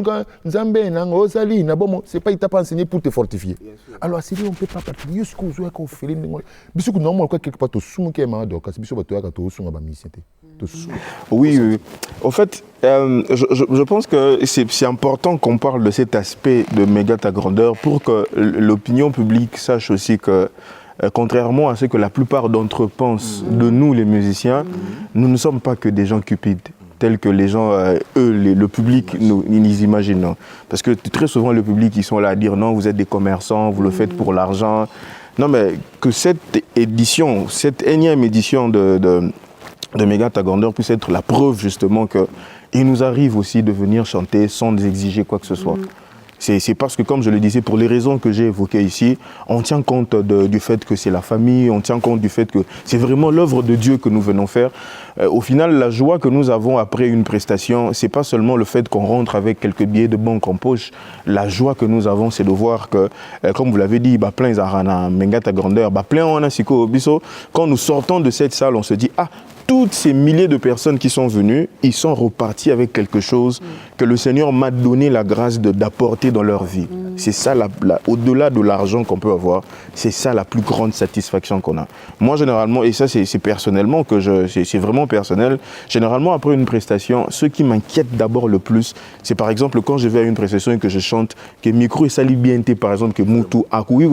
nzambe nanga ozali nabomo c'est pas il t'a pas enseigné pour te fortifier. Alors c'est lui on peut pas partir jusqu'au jour qu'on fait les ngol biso ko normalement quelque part to sumu ke ma donc biso ba to ka to sunga ba misité. Oui, en fait je pense que c'est important qu'on parle de cet aspect de méga ta grandeur pour que l'opinion publique sache aussi que contrairement à ce que la plupart d'entre eux pensent de nous les musiciens, nous ne sommes pas que des gens cupides, tels que les gens, le public, nous imaginent. Non. Parce que très souvent, le public, ils sont là à dire non, vous êtes des commerçants, vous le faites pour l'argent. Non, mais que cette édition, cette énième édition de Méga ta grandeur puisse être la preuve justement qu'il nous arrive aussi de venir chanter sans exiger quoi que ce soit. C'est parce que, comme je le disais, pour les raisons que j'ai évoquées ici, on tient compte du fait que c'est la famille, on tient compte du fait que c'est vraiment l'œuvre de Dieu que nous venons faire. Au final, la joie que nous avons après une prestation, c'est pas seulement le fait qu'on rentre avec quelques billets de banque en poche. La joie que nous avons, c'est de voir que, comme vous l'avez dit, plein Zarana, Menga ta grandeur, plein Onasiko Biso. Quand nous sortons de cette salle, on se dit, ah, toutes ces milliers de personnes qui sont venues, ils sont repartis avec quelque chose que le Seigneur m'a donné la grâce d'apporter dans leur vie. C'est ça, au-delà de l'argent qu'on peut avoir, c'est ça la plus grande satisfaction qu'on a. Moi, généralement, et ça c'est personnellement, c'est vraiment personnel, généralement après une prestation, ce qui m'inquiète d'abord le plus, c'est par exemple quand je vais à une prestation et que je chante, que micro et sali bien par exemple, que Moutou, Akouy,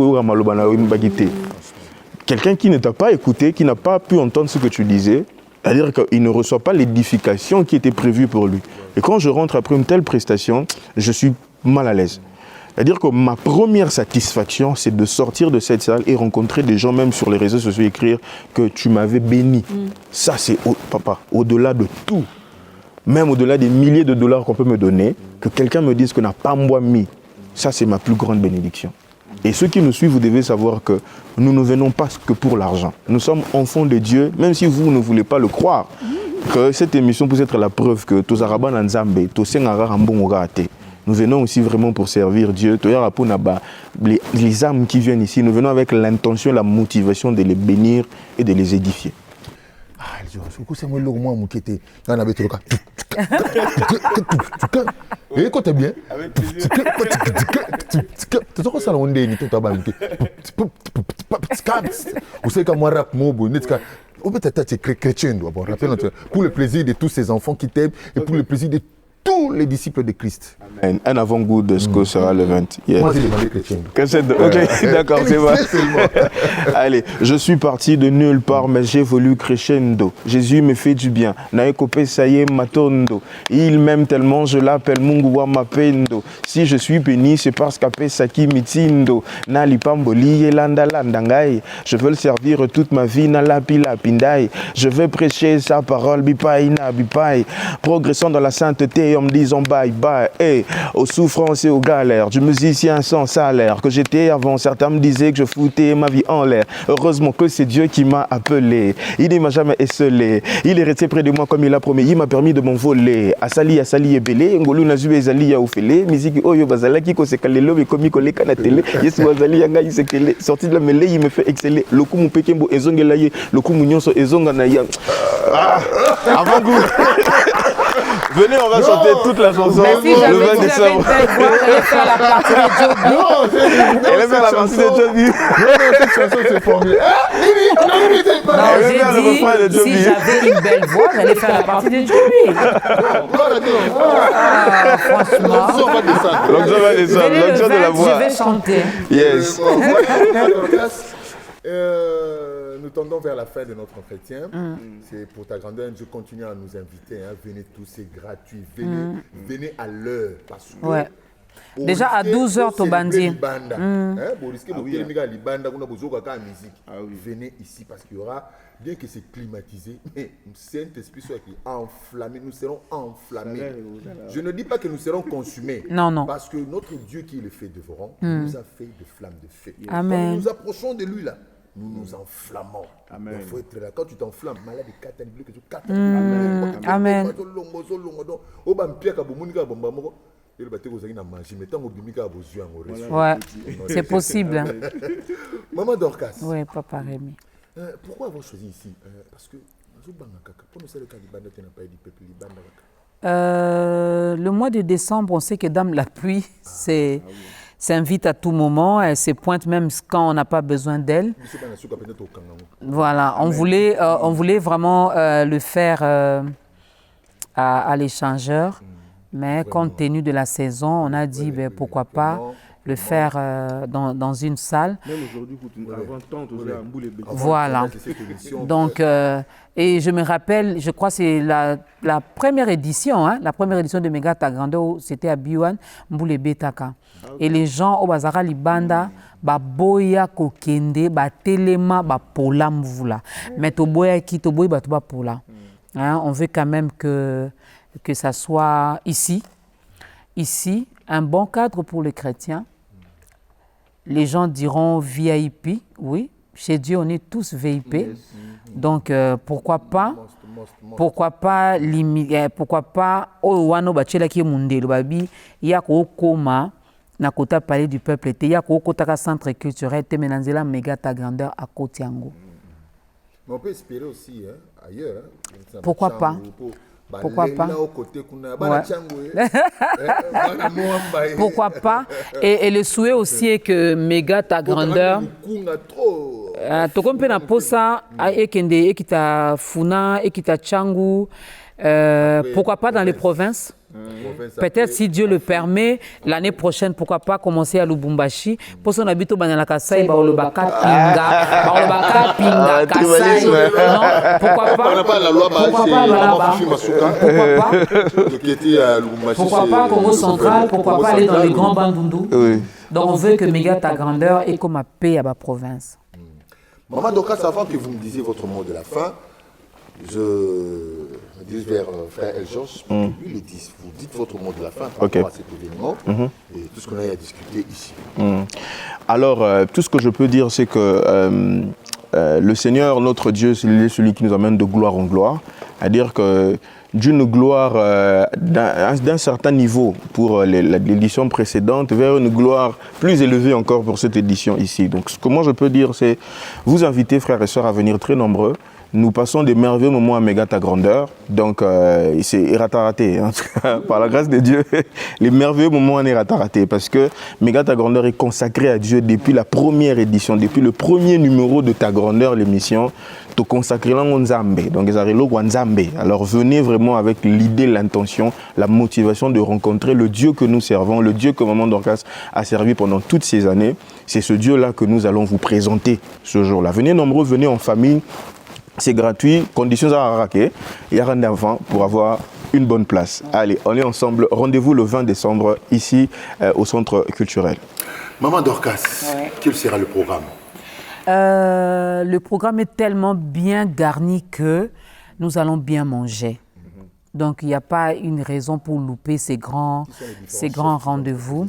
quelqu'un qui ne t'a pas écouté, qui n'a pas pu entendre ce que tu disais, c'est-à-dire qu'il ne reçoit pas l'édification qui était prévue pour lui. Et quand je rentre après une telle prestation, je suis mal à l'aise. C'est-à-dire que ma première satisfaction, c'est de sortir de cette salle et rencontrer des gens, même sur les réseaux sociaux, écrire que tu m'avais béni. Ça, c'est, papa, au-delà de tout. Même au-delà des milliers de dollars qu'on peut me donner, que quelqu'un me dise que n'a pas moi mis. Ça, c'est ma plus grande bénédiction. Et ceux qui nous suivent, vous devez savoir que nous ne venons pas que pour l'argent. Nous sommes enfants de Dieu, même si vous ne voulez pas le croire. Que cette émission puisse être la preuve que tous Arabes Nzambe, tous nous venons aussi vraiment pour servir Dieu. Les âmes qui viennent ici, nous venons avec l'intention, la motivation de les bénir et de les édifier. Écoutez bien. Vous savez comment rap chrétien pour le plaisir de tous ces enfants qui t'aiment et pour le plaisir de tous les disciples de Christ. Amen. Un avant-goût de ce que sera le 20. Yes. Moi, j'ai demandé chrétien. Ok, d'accord, c'est vrai. Allez, je suis parti de nulle part, mais j'évolue crescendo. Jésus me fait du bien. Naekope saye matondo. Il m'aime tellement, je l'appelle Munguwa Mapendo. Si je suis béni, c'est parce qu'ape Saki Mitindo. Nali Pamboli Elanda Landangai. Je veux le servir toute ma vie, Nalapi Lapindai. Je veux prêcher sa parole, Bipai na Bipai. Progressant dans la sainteté en me disant bye bye. Hey, aux souffrances et aux galères du musicien sans salaire que j'étais avant. Certains me disaient que je foutais ma vie en l'air. Heureusement que c'est Dieu qui m'a appelé. Il ne m'a jamais esselé. Il est resté près de moi comme il a promis. Il m'a permis de m'envoler. Asali et belé. Ngolu nazu ezali ya ofele. Musique oyo bazalaki ko sekalelo be komi koleka na télé. Yesu bazali yanga isekele. Sorti de la mêlée, il me fait exceller. Lokumu pekembo ezongela ye. Lokumu nyonso ezonga na ya. Avant goût. Venez, on va chanter toute la chanson le 20 décembre. J'allais faire la partie de Joby. Elle va faire la partie de Joby. Non, cette chanson, c'est formidable. Non, j'ai dit, si j'avais une belle voix, j'allais faire la partie de Joby. Franchement. L'onction va descendre. L'onction de la voix. Je vais chanter. Yes. Nous tendons vers la fin de notre entretien. C'est pour ta grandeur. Je continue à nous inviter. Hein. Venez tous, c'est gratuit. Venez à l'heure. Parce que ouais. Déjà à 12h, Tobandi. Venez ici parce qu'il y aura, bien que c'est climatisé, mais Saint-Esprit soit enflammé. Nous serons enflammés. Je ne dis pas que nous serons consumés. Non, non. Parce que notre Dieu qui est le feu dévorant nous a fait de flammes de feu. Amen. Quand nous nous approchons de lui là, nous nous enflammons. Amen. Il faut être là. Quand tu t'enflammes, malade de 4 ans, Amen. Ouais, c'est possible. Maman Dorcas. Oui, Papa Rémi. Pourquoi avoir choisi ici? Parce que le mois de décembre, on sait que Dame la pluie s'invite à tout moment. Elle se pointe même quand on n'a pas besoin d'elle. Voilà, on voulait vraiment le faire à l'échangeur. Mais compte tenu de la saison, on a dit pourquoi pas le faire dans une salle. Même aujourd'hui, voilà. Donc, et je me rappelle, je crois que c'est la première édition, hein, la première édition de Mega Ta Grandeur, c'était à Biwan, Mboule Betaka. Et les gens au Bazara Libanda, boya kokende, telema, pola mvula. Mais toboya ki toboya batuba pola. On veut quand même que ça soit ici, un bon cadre pour les chrétiens. Les gens diront VIP, oui. Chez Dieu, on est tous VIP. Yes. Donc, pourquoi pas Owano Bachela qui est mundelo babi, yako koma na kota palais du peuple te yako kota centre culturel te menanzela Mega Ta Grandeur à Kotiango. Mais on peut espérer aussi ailleurs. Pourquoi pas? Pourquoi pas? Ouais. Pourquoi pas? Et le souhait aussi est que Mega Ta Grandeur. Tokompe na posa ekende ekita funa ekita changu. Pourquoi pas dans les provinces? Peut-être si Dieu le permet, l'année prochaine, pourquoi pas commencer à Lubumbashi. Pour son habito banana kasai, le baka pinga, kasai. Non, pourquoi pas? On n'a pas la loi Pourquoi pas là-bas? Pourquoi pas Congo central? Pourquoi pas aller dans les grands Bandundu? Oui. Donc on veut que Méga ta grandeur et comme à paix à ma province. Maman Dorcas, avant que vous me disiez votre mot de la fin, je me dirige vers frère El Georges. Lui, vous dites votre mot de la fin par rapport à cet événement et tout ce qu'on a à discuter ici. Alors, tout ce que je peux dire, c'est que le Seigneur, notre Dieu, c'est celui qui nous amène de gloire en gloire. C'est-à-dire que d'une gloire d'un certain niveau pour l'édition précédente vers une gloire plus élevée encore pour cette édition ici. Donc ce que moi je peux dire, c'est vous inviter frères et sœurs à venir très nombreux. Nous passons des merveilleux moments à Méga ta grandeur, donc c'est raté, en tout cas, par la grâce de Dieu, les merveilleux moments en raté parce que Méga ta grandeur est consacré à Dieu depuis la première édition, depuis le premier numéro de ta grandeur, l'émission, te consacrer à Nzambe, donc Nzambe. Alors venez vraiment avec l'idée, l'intention, la motivation de rencontrer le Dieu que nous servons, le Dieu que Maman Dorcas a servi pendant toutes ces années. C'est ce Dieu-là que nous allons vous présenter ce jour-là. Venez nombreux, venez en famille. C'est gratuit, conditions à raquer. Il y a un avant pour avoir une bonne place. Allez, on est ensemble. Rendez-vous le 20 décembre ici au Centre culturel. Maman Dorcas, quel sera le programme? Le programme est tellement bien garni que nous allons bien manger. Donc, il n'y a pas une raison pour louper ces grands rendez-vous.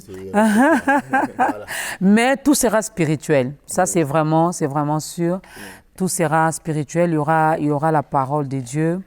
Mais tout sera spirituel. Ça, c'est vraiment sûr. Tout sera spirituel, il y aura la parole de Dieu,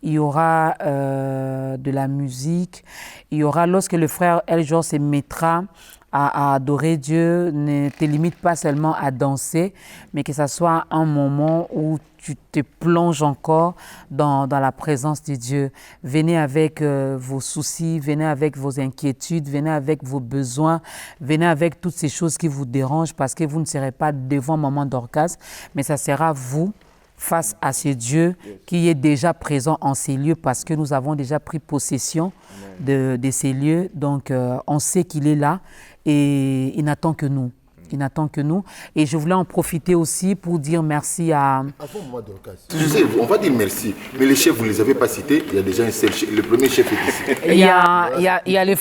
il y aura de la musique, il y aura, lorsque le frère El Georges se mettra à adorer Dieu, ne te limite pas seulement à danser, mais que ce soit un moment où tu te plonges encore dans la présence de Dieu. Venez avec vos soucis, venez avec vos inquiétudes, venez avec vos besoins, venez avec toutes ces choses qui vous dérangent parce que vous ne serez pas devant Maman Dorcas, mais ça sera vous face à ce Dieu qui est déjà présent en ces lieux parce que nous avons déjà pris possession de ces lieux. Donc, on sait qu'il est là et il n'attend que nous. Il n'attend que nous. Et je voulais en profiter aussi pour dire merci à... Avant moi, Dorcas, je sais, on va dire merci, mais les chefs, vous ne les avez pas cités. Il y a déjà un seul chef, le premier chef est ici. Il y a le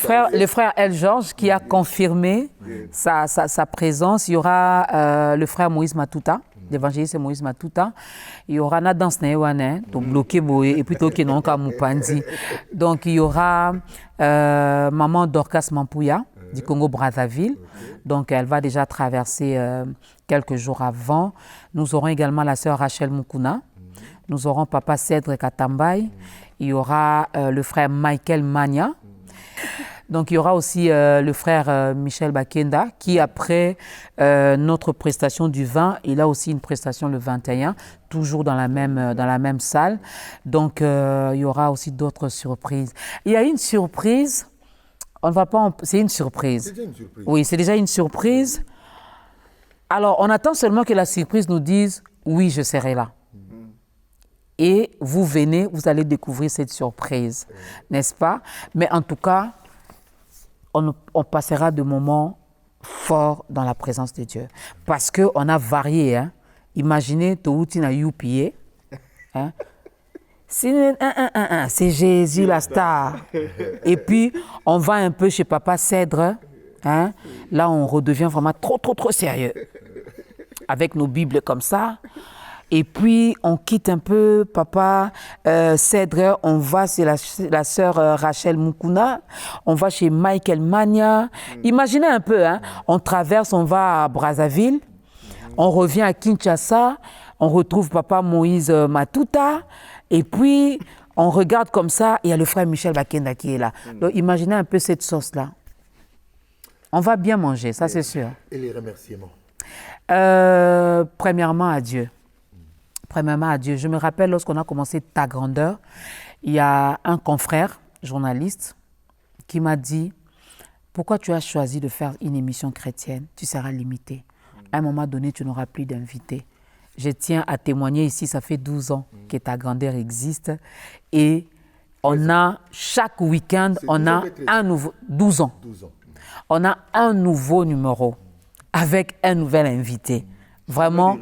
frère El Georges qui a confirmé sa présence. Il y aura le frère Moïse Matuta, l'évangéliste Moïse Matuta. Il y aura Nadans Newane, bloqué et plutôt que non Mupandi. Donc il y aura Maman Dorcas Mampouya du Congo-Brazzaville. Donc, elle va déjà traverser quelques jours avant. Nous aurons également la sœur Rachel Mukuna. Nous aurons Papa Cèdre Katambay. Il y aura le frère Michael Mania. Donc, il y aura aussi le frère Michel Bakenda qui, après notre prestation du 20, il a aussi une prestation le 21, toujours dans la même salle. Donc, il y aura aussi d'autres surprises. Il y a une surprise... On ne va pas. C'est une surprise. C'est déjà une surprise. Oui, c'est déjà une surprise. Alors, on attend seulement que la surprise nous dise oui, je serai là. Et vous venez, vous allez découvrir cette surprise, n'est-ce pas? Mais en tout cas, on passera de moments forts dans la présence de Dieu. Parce qu'on a varié. Hein? Imaginez, Toutina Youpié. Hein? C'est Jésus la star. Et puis, on va un peu chez Papa Cèdre. Hein? Là, on redevient vraiment trop sérieux. Avec nos Bibles comme ça. Et puis, on quitte un peu Papa Cèdre. On va chez la sœur Rachel Mukuna. On va chez Michael Mania. Imaginez un peu. Hein? On traverse, on va à Brazzaville. On revient à Kinshasa. On retrouve Papa Moïse Matuta. Et puis, on regarde comme ça, il y a le frère Michel Bakenda qui est là. Donc, imaginez un peu cette sauce-là. On va bien manger, ça c'est sûr. Et les remerciements? Premièrement à Dieu. Premièrement à Dieu. Je me rappelle lorsqu'on a commencé Ta Grandeur, il y a un confrère, journaliste, qui m'a dit « Pourquoi tu as choisi de faire une émission chrétienne? Tu seras limité. À un moment donné, tu n'auras plus d'invités. » Je tiens à témoigner ici, ça fait 12 ans que Ta Grandeur existe et On a, chaque week-end, on a un nouveau... 12 ans. 12 ans. On a un nouveau numéro avec un nouvel invité. Vraiment,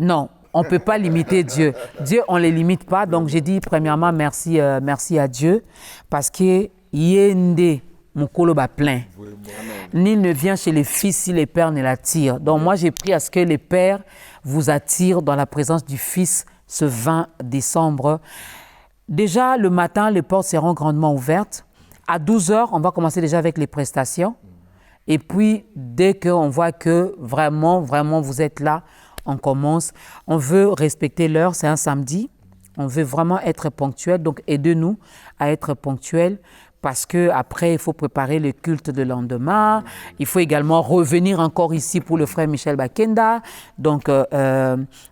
non, on ne peut pas limiter Dieu. Dieu, on ne les limite pas. Donc, j'ai dit premièrement, merci à Dieu parce que Yende, mon colo bat plein. Nul ne vient chez les fils si les pères ne l'attirent. Donc, moi, j'ai pris à ce que les pères vous attirent dans la présence du Fils ce 20 décembre. Déjà, le matin, les portes seront grandement ouvertes. À 12h, on va commencer déjà avec les prestations. Et puis, dès qu'on voit que vraiment, vous êtes là, on commence. On veut respecter l'heure, c'est un samedi. On veut vraiment être ponctuel. Donc, aidez-nous à être ponctuel parce qu'après, il faut préparer le culte de lendemain. Il faut également revenir encore ici pour le frère Michel Bakenda. Donc,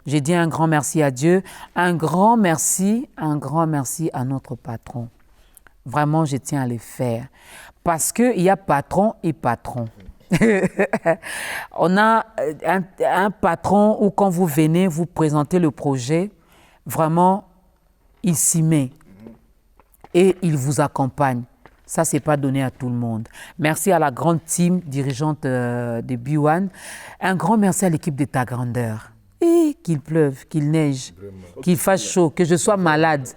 j'ai dit un grand merci à Dieu. Un grand merci à notre patron. Vraiment, je tiens à le faire. Parce qu'il y a patron et patron. On a un patron où quand vous venez, vous présentez le projet, vraiment, il s'y met et il vous accompagne. Ça, ce n'est pas donné à tout le monde. Merci à la grande team dirigeante de B1. Un grand merci à l'équipe de Ta Grandeur. Et qu'il pleuve, qu'il neige, qu'il fasse chaud, que je sois malade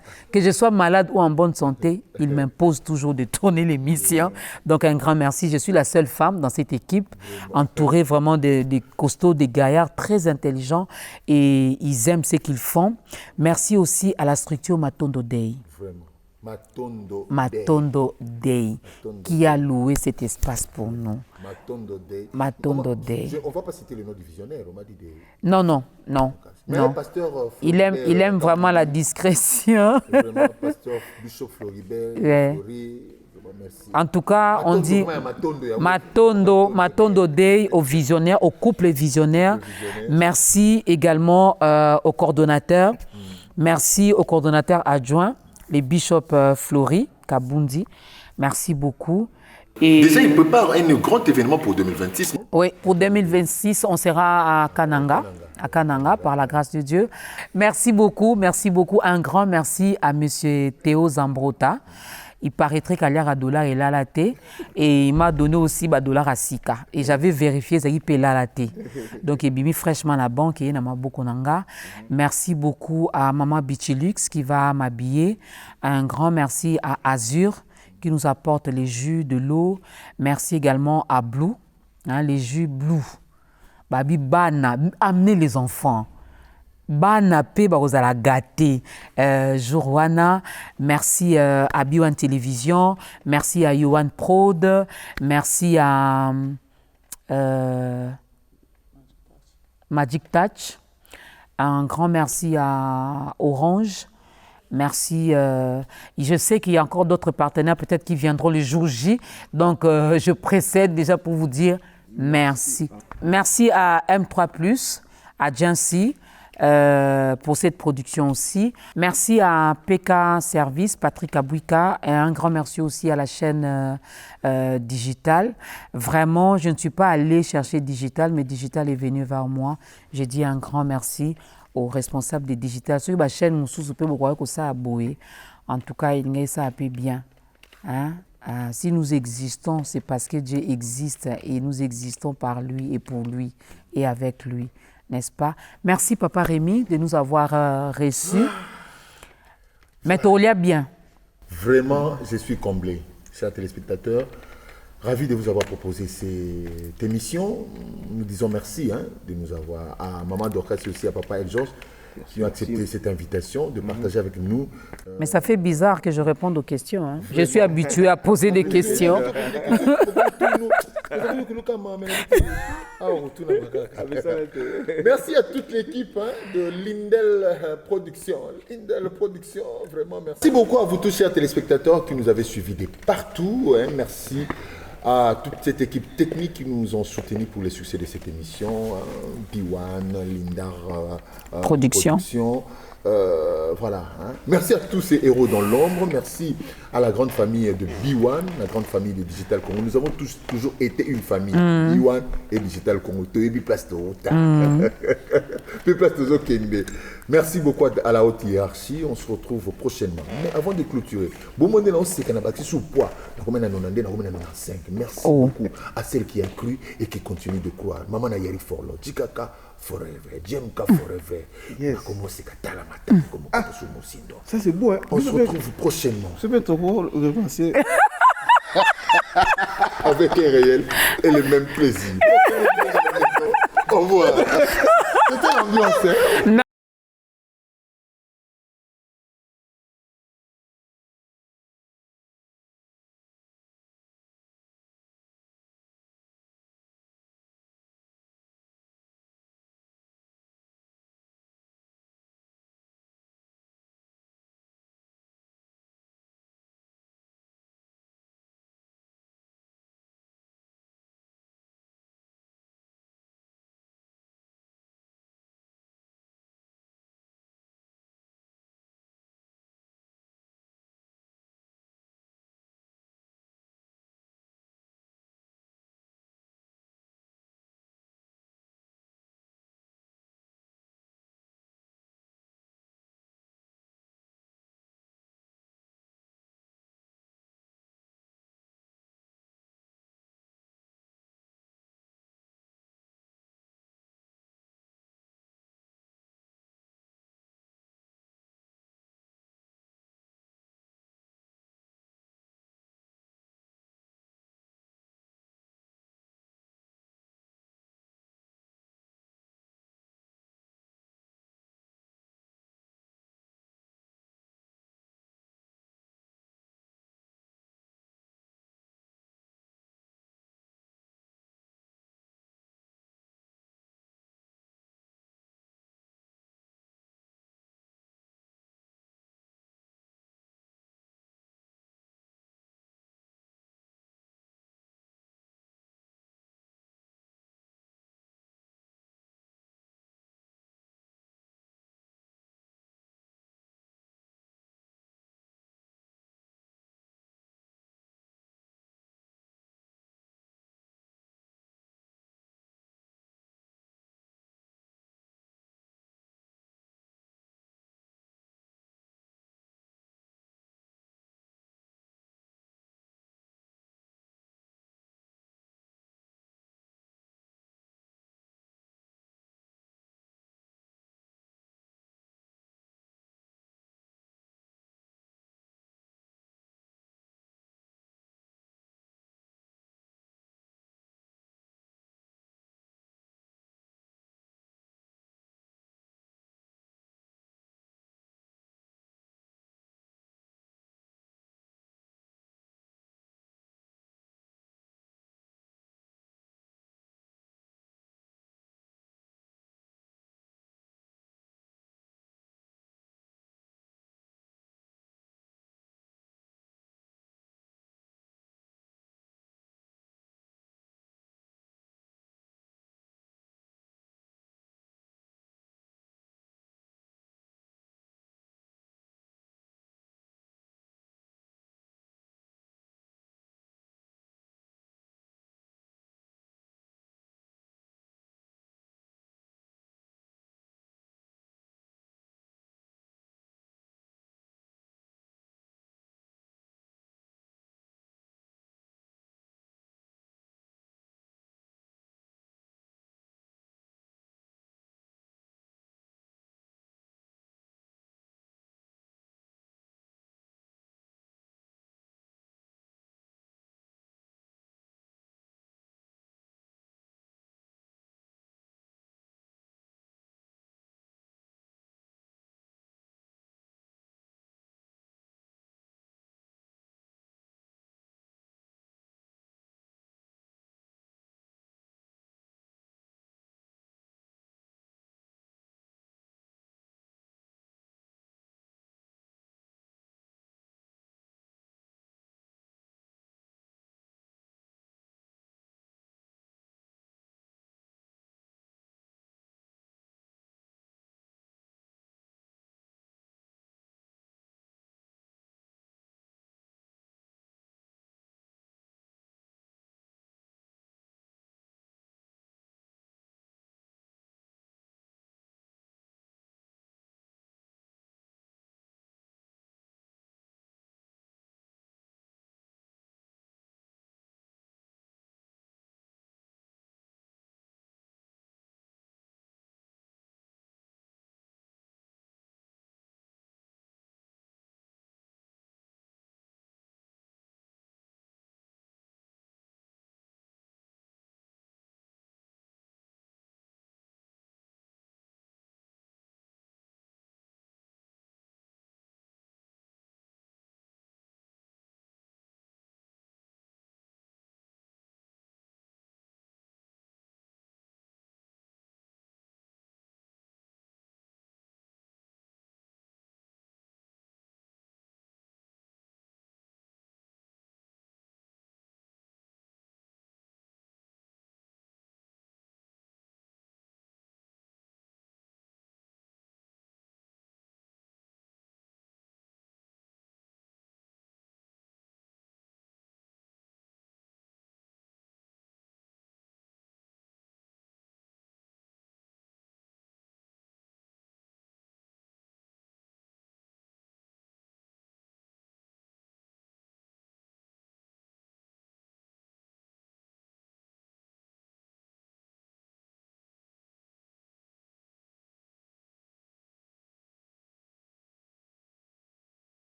ou en bonne santé, il m'impose toujours de tourner l'émission. Donc un grand merci. Je suis la seule femme dans cette équipe, entourée vraiment des costauds, des gaillards très intelligents et ils aiment ce qu'ils font. Merci aussi à la structure Matondo Day. Vraiment. Matondo Day, qui a loué cet espace pour nous. Matondo Day. On ne va pas citer le nom du visionnaire, on m'a dit des... Non. Mais non. le pasteur il aime vraiment la discrétion. Vraiment, pasteur Bishop Floribert, Ouais. merci. En tout cas, on dit Matondo Day aux visionnaires, au couple visionnaire. Merci également au coordonnateur. Merci au coordonnateur adjoint, les Bishop Flori, Kabundi. Merci beaucoup. Et déjà, il prépare un grand événement pour 2026. Oui, pour 2026, on sera à Kananga, par la grâce de Dieu. Merci beaucoup. Un grand merci à M. Théo Zambrota. Il paraîtrait qu'à l'heure à dollar et l'alaté. Et il m'a donné aussi dollar à Sika. Et j'avais vérifié ça il paye l'alaté. Donc, il mis fraîchement la banque et il n'a beaucoup nanga. Merci beaucoup à Maman Bichilux qui va m'habiller. Un grand merci à Azur qui nous apporte les jus de l'eau. Merci également à Blue, les jus Blue. Babi Bana, amenez les enfants. Bana pe barozala gâté. Jourwana, merci à B1 Télévision, merci à Yohan Prod, merci à Magic Touch, un grand merci à Orange. Merci. Je sais qu'il y a encore d'autres partenaires peut-être qui viendront le jour J. Donc, je précède déjà pour vous dire merci. Merci à M3+, à Jancy pour cette production aussi. Merci à PK Service, Patrick Abouika. Et un grand merci aussi à la chaîne Digital. Vraiment, je ne suis pas allée chercher Digital, mais Digital est venu vers moi. J'ai dit un grand merci aux responsables des digitales. Sur la chaîne, en tout cas, il ça a bien. Hein? Si nous existons, c'est parce que Dieu existe et nous existons par lui et pour lui et avec lui, n'est-ce pas? Merci, Papa Rémi, de nous avoir reçus. Mais tu l'as bien. Vraiment, je suis comblé, chers téléspectateurs. Ravi de vous avoir proposé cette émission. Nous disons merci de nous avoir, à Maman Dorcas et aussi à Papa El Georges qui ont accepté cette invitation de partager avec nous. Mais ça fait bizarre que je réponde aux questions. Hein. Je suis habitué à poser des questions. Merci à toute l'équipe de Lindel Production. Vraiment merci. Merci beaucoup à vous tous, chers téléspectateurs, qui nous avez suivis de partout. Merci à toute cette équipe technique qui nous ont soutenus pour les succès de cette émission, B1, Lindar Production. Voilà. Hein. Merci à tous ces héros dans l'ombre. Merci à la grande famille de B1, la grande famille de Digital Congo. Nous avons tous toujours été une famille. B1 et Digital Congo. Merci beaucoup à la haute hiérarchie. On se retrouve prochainement. Mais avant de clôturer, merci beaucoup à celle qui a cru et qui continue de croire. Maman Nayari Forlo, Jikaka forever, Jemka forever. Yes. Ça c'est beau, hein? On se retrouve prochainement. Je vais te repenser. Avec un réel et le même plaisir. Au revoir. C'était l'ambiance. Hein?